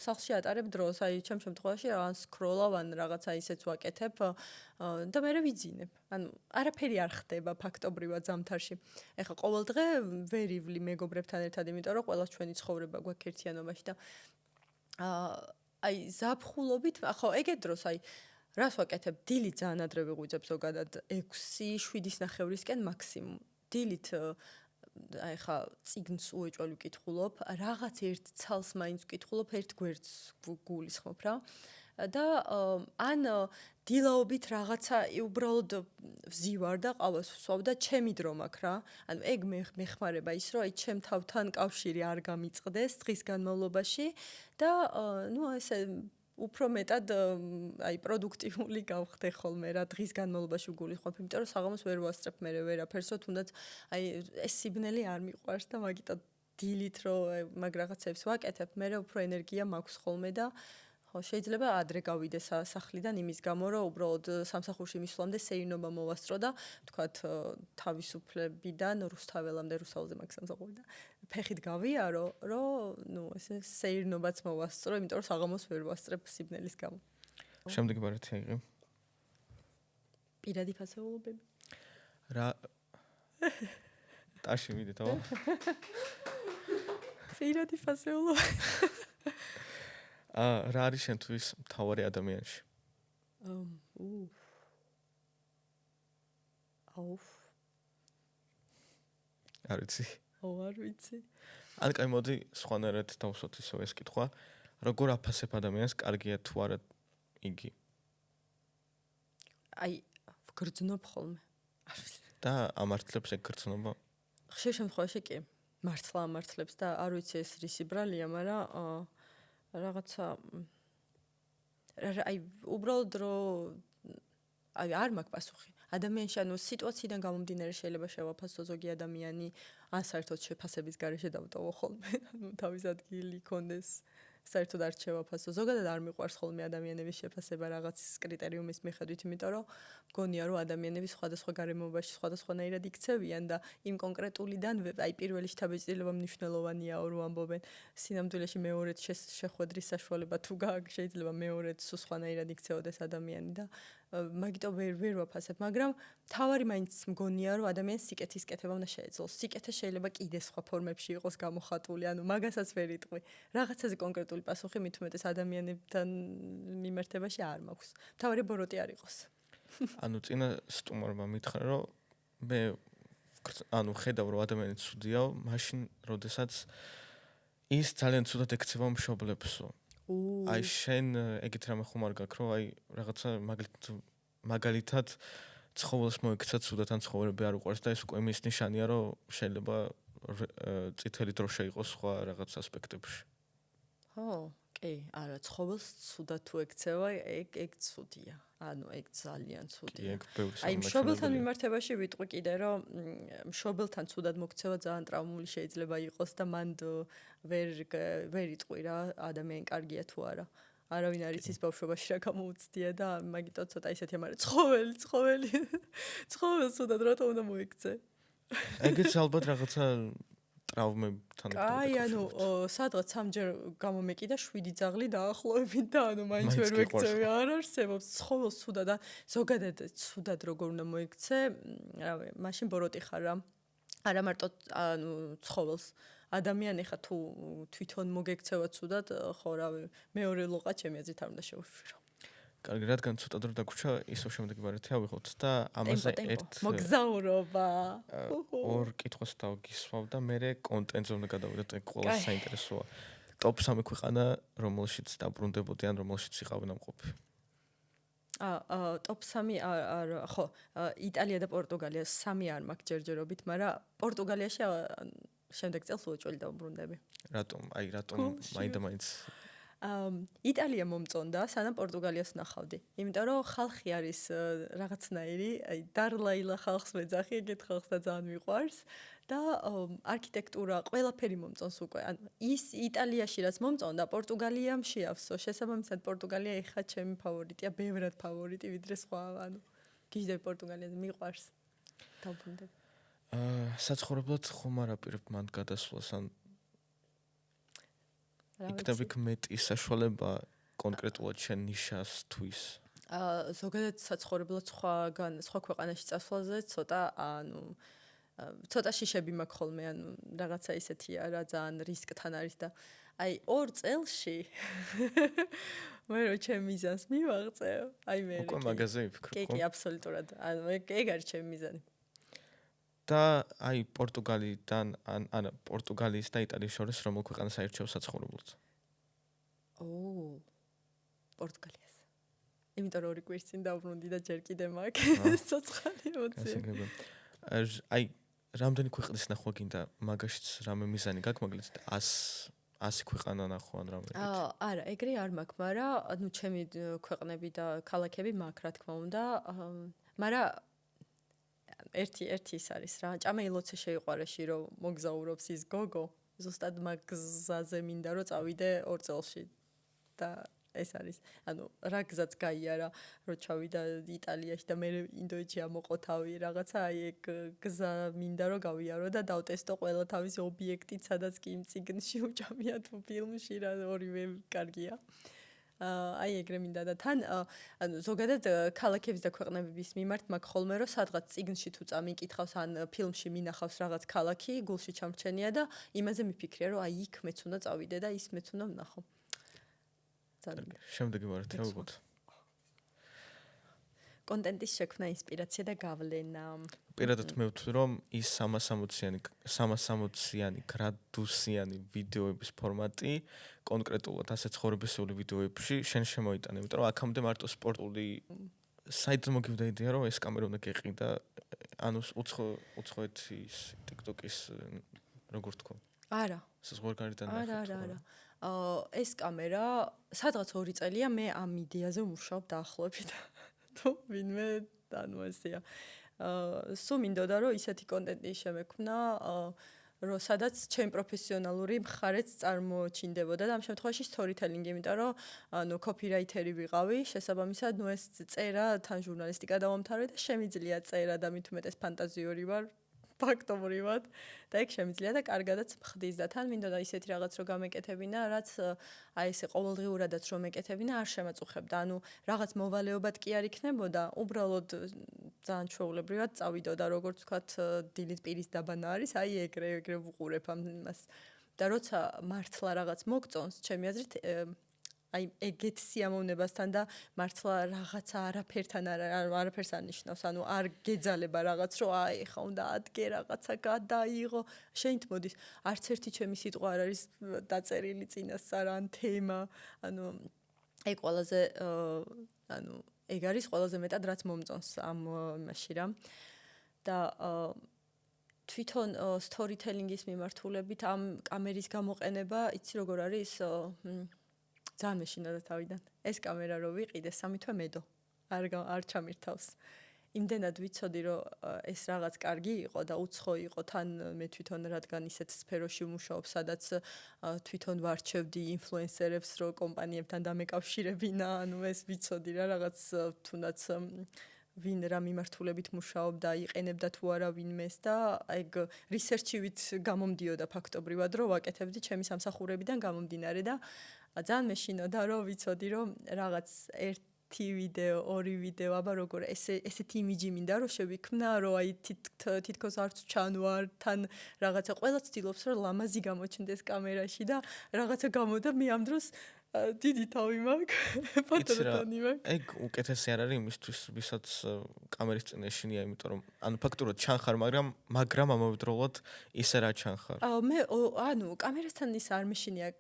სახლში ატარებ დროს აი ჩემ შემთხვევაში რაღაც სკროლავ ან რაღაცა ისეც ვაკეთებ და მე ვიძინებ არაფერი არ ხდება ფაქტობრივად ზამთარში ეხლა ყოველ დღე ვერ ივლი მეგობრებთან ერთად იმიტომ რომ ყველას ჩვენი ცხოვრება გვაქვს ერთიანობაში და აი ზაფხულობით ხო ეგეთ დროს აი რას ვაკეთებ დილით ძალიან ადრე ვიღვიძებ ზოგადად 6-7:30-ისკენ მაქსიმუმ დილით აი ხა წიგნს უეჭველი ვკითხულობ რაღაც ერთ ცალს მაინც ვკითხულობ ერთ გვერდს გულისხმობ რა და ან დილაობით რაღაცა უბრალოდ ვზივარ და ყავას ვსვავ და ჩემი დრო მაქვს რა. ანუ ეგ მეხმარება ის რომ აი ჩემ თავთან კავშირი არ გამიწყდეს დღის განმავლობაში და ესე უფრო მეტად აი პროდუქტიული გავხდე ხოლმე რა დღის განმავლობაში ვგულისხმობ, იმიტომ რომ საღამოს ვერ ვასწრებ მე ვერაფერს, თუნდაც აი ეს სიბნელი არ მიყვარს და მაგიტო დილით რომ მაგ რაღაცებს ვაკეთებ, მე უფრო ენერგია მაქვს ხოლმე და ხო შეიძლება ადრე გავიდე სახლიდან იმის გამო რომ უბრალოდ სამსახურში მისვლამდე სეირნობა მოვასწრო და თქვათ თავისუფლებიდან რუსთაველამდე რუსთაველზე მაგ სამსახური და ფეხით გავიარო რომ ესე სეირნობაც მოვასწრო იმიტომ რომ საღამოს ვერ ვასწრებ სიბნელის გამო შემდეგი ბარათი აიღე პირადი ფასეულობები რა ტაში მიდე თავ პირადი ფასეულობები რა არის შენთვის მთავარი ადამიანში? არ ვიცი. არ ვიცი. ან კაი მოდი სხვანაირად დავსვათ ისო ეს კითხვა. როგორ აფასებ ადამიანს, კარგია თუ არა იგი? აი, ვგრძნობ ხოლმე. და ამართლებს ეგ გრძნობა? ხშირ შემთხვევაში კი. მართლა ამართლებს და არ ვიცი ეს რისი ბრალია, მაგრამ რაღაცა აი უბრალოდ რომ აი არ მაქვს პასუხი. ადამიანში ანუ სიტუაციიდან გამომდინარე შეიძლება შევაფასო ზოგი ადამიანი ან საერთოდ შეფასების გარეშე დავტოვო ხოლმე. ანუ თავის ადგილი კონდეს საერთოდ არ შევაფასო. ზოგადად არ მიყვარს ხოლმე ადამიანების შეფასება რაღაც კრიტერიუმის მიხედვით, იმიტომ რომ მგონია რომ ადამიანები სხვადასხვა გარემოებაში სხვადასხვანაირად იქცევიან და იმ კონკრეტულიდან აი პირველი შთაბეჭდილება მნიშვნელოვანია რო ამბობენ. სინამდვილეში მეორედ შეხვედრის საშუალება თუ გააქვს, შეიძლება მეორედ სხვანაირად იქცეოდეს ადამიანი და მაგიტომ ვერ ვაფასებ, მაგრამ თავარი მაინც მგონია რომ ადამიანს სიკეთის კეთება უნდა შეეძლოს. სიკეთე შეიძლება კიდე სხვა ფორმებში იყოს გამოხატული, ანუ მაგასაც ვერ იტყვი. რაღაცაზე კონკრეტული პასუხი მით უმეტეს ადამიანებთან მიმართებაში არ მაქვს. თავარი ბოროტი არ იყოს. ანუ წინა სტუმარმა მითხრა რომ მე ანუ ხედავ რომ ადამიანი ცუდია, მაშინ როდესაც ის ძალიან ცუდად ექცევა მშობლებსო. აი შენ ეგეთ რამე ხომ არ გაქვს რომ აი რაღაცა მაგალითად ცხოველს მოიქცა ცუდად ან ცხოველები არ უყვარს და ეს უკვე იმის ნიშანია რომ შეიძლება წითელი დრო შეიყოს სხვა რაღაც ასპექტებში. ხო, კი, არა, ცხოველს ცუდად თუ ექცევა, ეგ ცუდია. ანუ ეგ ძალიან ცუდია. აი მშობელთან მიმართებაში ვიტყვი კიდე რომ მშობელთან ცუდად მოქცევა ძალიან ტრავმული შეიძლება იყოს და მან ვერ იტყვი რა ადამიანი კარგია თუ არა. არავინ არ იცის ბავშვობაში რა გამოუცდია და მაგიტო ცოტა ისეთია, მაგრამ ცხოველს ცუდად რატომ უნდა მოიქცე? ეგეც ალბათ რაღაცა ტრავმებთან ერთად. აი, ანუ სადღაც სამჯერ გამომეკიდა 7 ძაღლი დაახლოებით და ანუ მაინც ვერ ვექცევი, არ არსებობს ცხოველს ცუდად და ზოგადად ცუდად როგორ უნდა მოიქცე, რავი, მაშინ ბოროტი ხარ რა. არა მარტო ანუ ცხოველს ადამიანი ხა თუ თვითონ მოგექცევა ცუდად, ხო რავი, მეორე ლოყა ჩემი აზრით არ უნდა შევშვირო. კარგი, რადგან ცოტა დრო დაგვრჩა, ისო შემდეგი ბარათი ავიღოთ და ამაზე მოგზაურობა. ორ კითხვას დავგისვავ და მე კონტენტზე უნდა გადავიდეთ, ეგ ყველა საინტერესოა. ტოპ 3 ქვეყანა, რომელშიც დაბრუნდებოდი ან რომელშიც იყავი ნამყოფი. ტოპ 3 ხო, იტალია და პორტუგალია 3 არ მაქვს ჯერჯერობით, მაგრამ პორტუგალიაში შემდეგ წელს უეჭველი დავბრუნდები. რატომ? აი რატომ მაინდა-მაინც იტალია მომწონდა, სანამ პორტუგალიას ნახავდი. იმიტომ რომ ხალხი არის რაღაცნაირი, აი დარლაილა ხალხს ვეძახი, ეგეთ ხალხს და ძალიან მიყვარს და არქიტექტურა, ყველაფერი მომწონს უკვე. ანუ ის იტალიაში რაც მომწონდა, პორტუგალიამ შეავსო. შესაბამისად პორტუგალია ეხა ჩემი ფავორიტია, ბევრად ფავორიტი ვიდრე სხვა, ანუ გიჟდები პორტუგალიაზე მიყვარს. დავბრუნდები. საცხოვრებლად ხომ არ აპირებ მან გადასვლას ან იქნები მეტი საშუალება კონკრეტულად შენ ნიშას თვის? ზოგადად საცხოვრებლად სხვა ქვეყანაში წასვლაზე ცოტა ანუ ცოტა შიშები მაქვს ხოლმე, ანუ რაღაცა ისეთია რა ძალიან რისკთან არის და აი 2 წელში მე რო ჩემ მიზანს მივაღწევ, აი მე უკვე მაგაზე ვიფიქრობ. კი, აბსოლუტურად. ანუ ეგ არის ჩემი მიზანი. და აი პორტუგალიდან ან პორტუგალიის და იტალიის შორის რომელ ქვეყანას აირჩევ საცხოვრებლად? პორტუგალიას. იმიტომ რომ 2 კვირს წინ დავბრუნდი და ჯერ კიდე მაქვს ცოცხალი ემოცია. აი რამდენი ქვეყნის ნახვა გინდა მაგაშიც რამე მიზანი გაქვს მაგალითად 100 ქვეყანა ნახვა ან რამე? არა, ეგრე არ მაქვს, მაგრამ ჩემი ქვეყნები და ქალაქები მაქვს, რა თქმა უნდა. მაგრამ ერთი ის არის რა, ჭამე ილოცე შეიყვარეში რომ მოგზაურობს ის გოგო, ზუსტად მაგზაზე მინდა რომ წავიდე 2 წელში და ეს არის. რა გზაც გაიარა, რომ ჩავიდა იტალიაში და მე ინდოეთში ამოყოთავი რაღაცა, აი ეგ გზა მინდა რომ გავიარო და დავტესტო ყველა თავის ობიექტით, სადაც კი იმ წიგნში უჭამია თუ ფილმში რა ორივე კარგია. აი ეგრე მინდა და თან ზოგადად ქალაქების და ქვეყნების მიმართ მაქვს ხოლმე რომ სადღაც წიგნში თუ წამიკითხავს ან ფილმში მინახავს რაღაც ქალაქი, გულში ჩამრჩენია და იმაზე მიფიქრია რომ აი იქ მეც უნდა წავიდე და ის მეც უნდა ვნახო. შემდეგი ვართ ალბათ. კონტენტის შექმნა, ინსპირაცია და გავლენა. პირადად მე ვთვლი რომ ის 360-იანი გრადუსიანი ვიდეოების ფორმატი კონკრეტულად ასე ცხოვრებისეული ვიდეოებში შენ შემოიტანე, იმიტომ რომ აქამდე მარტო სპორტული საით მოგივდა იდეა რომ ეს კამერა უნდა გეყიდა, ანუ უცხოეთის TikTok-ის როგორ თქვა? არა. საზღვარგარიდან არა. ეს კამერა სადღაც 2 წელია მე ამ იდეაზე ვმუშაობ დაახლოებით. თუ ვინმე ესეა. სულ მინდოდა რომ ისეთი კონტენტი შემექმნა, რომ სადაც ჩემ პროფესიონალური მხარეც წარმოჩინდებოდა და ამ შემთხვევაში storytelling, იმიტომ რომ copywriter-ი ვიყავი, შესაბამისად ეს წერა თან ჟურნალისტიკა დავამთავრე და შემიძლია წერა და მით უმეტეს ფანტაზიური ვარ. ფაქტობრივად და ეგ შემიძლია და კარგადაც მხდის და თან მინდოდა ისეთი რაღაც რო გამეკეთებინა, რაც აი ესე ყოველდღიურადაც რო მეკეთებინა არ შემაწუხებდა. ანუ რაღაც მოვალეობად კი არ იქნებოდა, უბრალოდ ძალიან ჩვეულებრივად წავიდოდა, როგორც ვთქვათ, დილით პირის დაბანა არის, აი ეგრე ვუყურებ ამას. და როცა მართლა რაღაც მოგწონს, ჩემი აზრით აი ეგეთ სიამოვნებასთან და მართლა რაღაცა არაფერს არ ნიშნავს, ანუ არ გეძალება რაღაც, რომ აი ხა უნდა ადგე რაღაცა გადაიღო, შენით მოდის, არც ერთი ჩემი სიტყვა არ არის დაწერილი წინასწარ ან თემა, ანუ ეგ ყველაზე ეგ არის ყველაზე მეტად რაც მომწონს ამ იმაში რა. და თვითონ storytelling-ის მიმართულებით ამ კამერის გამოყენება, იცი როგორ არის? ძალიან მეშინოდა თავიდან. ეს კამერა რო ვიყიდე, 3 თვე მედო. არ ჩამირთავს. იმდენად ვიცოდი, რომ ეს რაღაც კარგი იყო და უცხო იყო, თან მე თვითონ რადგან ისეთ სფეროში ვმუშაობ, სადაც თვითონ ვარჩევდი ინფლუენსერებს, რომ კომპანიებთან დამეკავშირებინა, ანუ ეს ვიცოდი რა რაღაც თუნდაც ვინ რა მიმართულებით მუშაობდა, იყენებდა თუ არა ვინმეს და ეგ რისერჩივით გამომდიოდა ფაქტობრივად, რომ ვაკეთებდი ჩემი სამსახურებიდან გამომდინარე და ძალიან მეშინოდა რომ ვიცოდი რომ რაღაც 1 ვიდეო, 2 ვიდეო, აბა როგორ ესეთი იმიჯი მინდა რომ შევიქმნა, რომ აი თითქოს არც ჩანვარ, თან რაღაცა ყველა ცდილობს რომ ლამაზი გამოჩნდეს კამერაში და რაღაცა გამოდა მე ამ დროს დიდი თავი მაქვს, ფოტოთანი მაქვს. ეგ უკეთესი არ არის იმისთვის, ვისაც კამერის წინ ეშინია, იმიტომ რომ ანუ ფაქტურად ჩანხარ, მაგრამ ამავდროულად ისე რა ჩანხარ. მე კამერასთან ის არ მეშინია.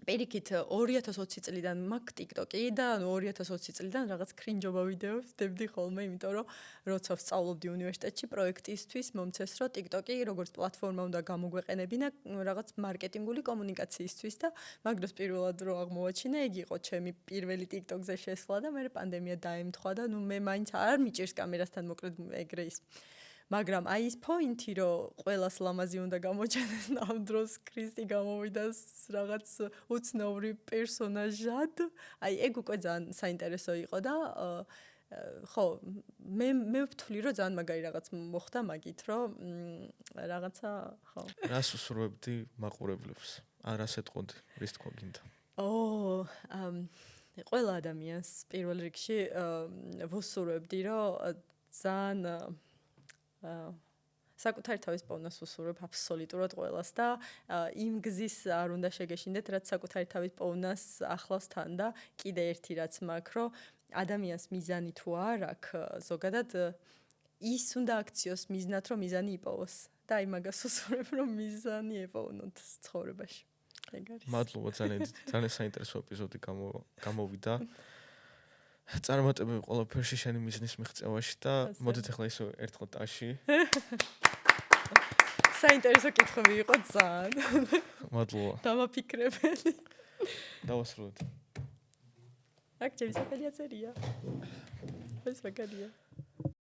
პირიქით 2020 წლიდან მაქვს TikTok-ი და 2020 წლიდან რაღაც კრინჯობა ვიდეოებს ვდებდი ხოლმე, იმიტომ რომ როცა ვსწავლობდი უნივერსიტეტში პროექტისთვის, მომცეს რომ TikTok-ი როგორც პლატფორმა უნდა გამოგვეყენებინა რაღაც მარკეტინგული კომუნიკაციისთვის და მაგ დროს პირველად რო აღმოვაჩინე, ეგ იყო ჩემი პირველი TikTok-ზე შესვლა და მე პანდემია დაემთხვა და მე მაინც არ მიჭირს კამერასთან მოკლედ ეგრე ის. მაგრამ აი ის პოინტი რომ ყველას ლამაზი უნდა გამოჩენდეს ამ დროს კრისტი გამოვიდა რაღაც უცნაური პერსონაჟად, აი ეგ უკვე ძალიან საინტერესო იყო და ხო მე ვთვლი რომ ძალიან მაგარი რაღაც მოხდა მაგით რომ რაღაცა ხო რას უსურვებდი მაყურებლებს? არას ეთყოდი, რის თქვა გინდა? ყველა ადამიანს პირველ რიგში ვუსურვებდი რომ ძალიან საკუთარი თავის პოვნას უსურვებ აბსოლუტურად ყველას და იმ გზის არ უნდა შეგეშინდეთ, რაც საკუთარი თავის პოვნას ახლავს თან და კიდე ერთი რაც მაქვს, რომ ადამიანს მიზანი თუ არ აქვს, ზოგადად ის უნდა აქციოს მიზნად, რომ მიზანი იპოვოს და აი მაგას უსურვებ, რომ მიზანი ეპოვნოთ ცხოვრებაში. ეგ არის. მადლობა ძალიან საინტერესო ეპიზოდი გამოვიდა. წარმატებები ყველაფერში შენი მიზნის მიღწევაში და მოდით ახლა ისო ერთხელ ტაში. საინტერესო კითხვები იყო ძალიან. მადლობა. დამაფიქრებელი. დავასრულეთ. აქ ჩემი საფელი აწერია. ეს მაგარია.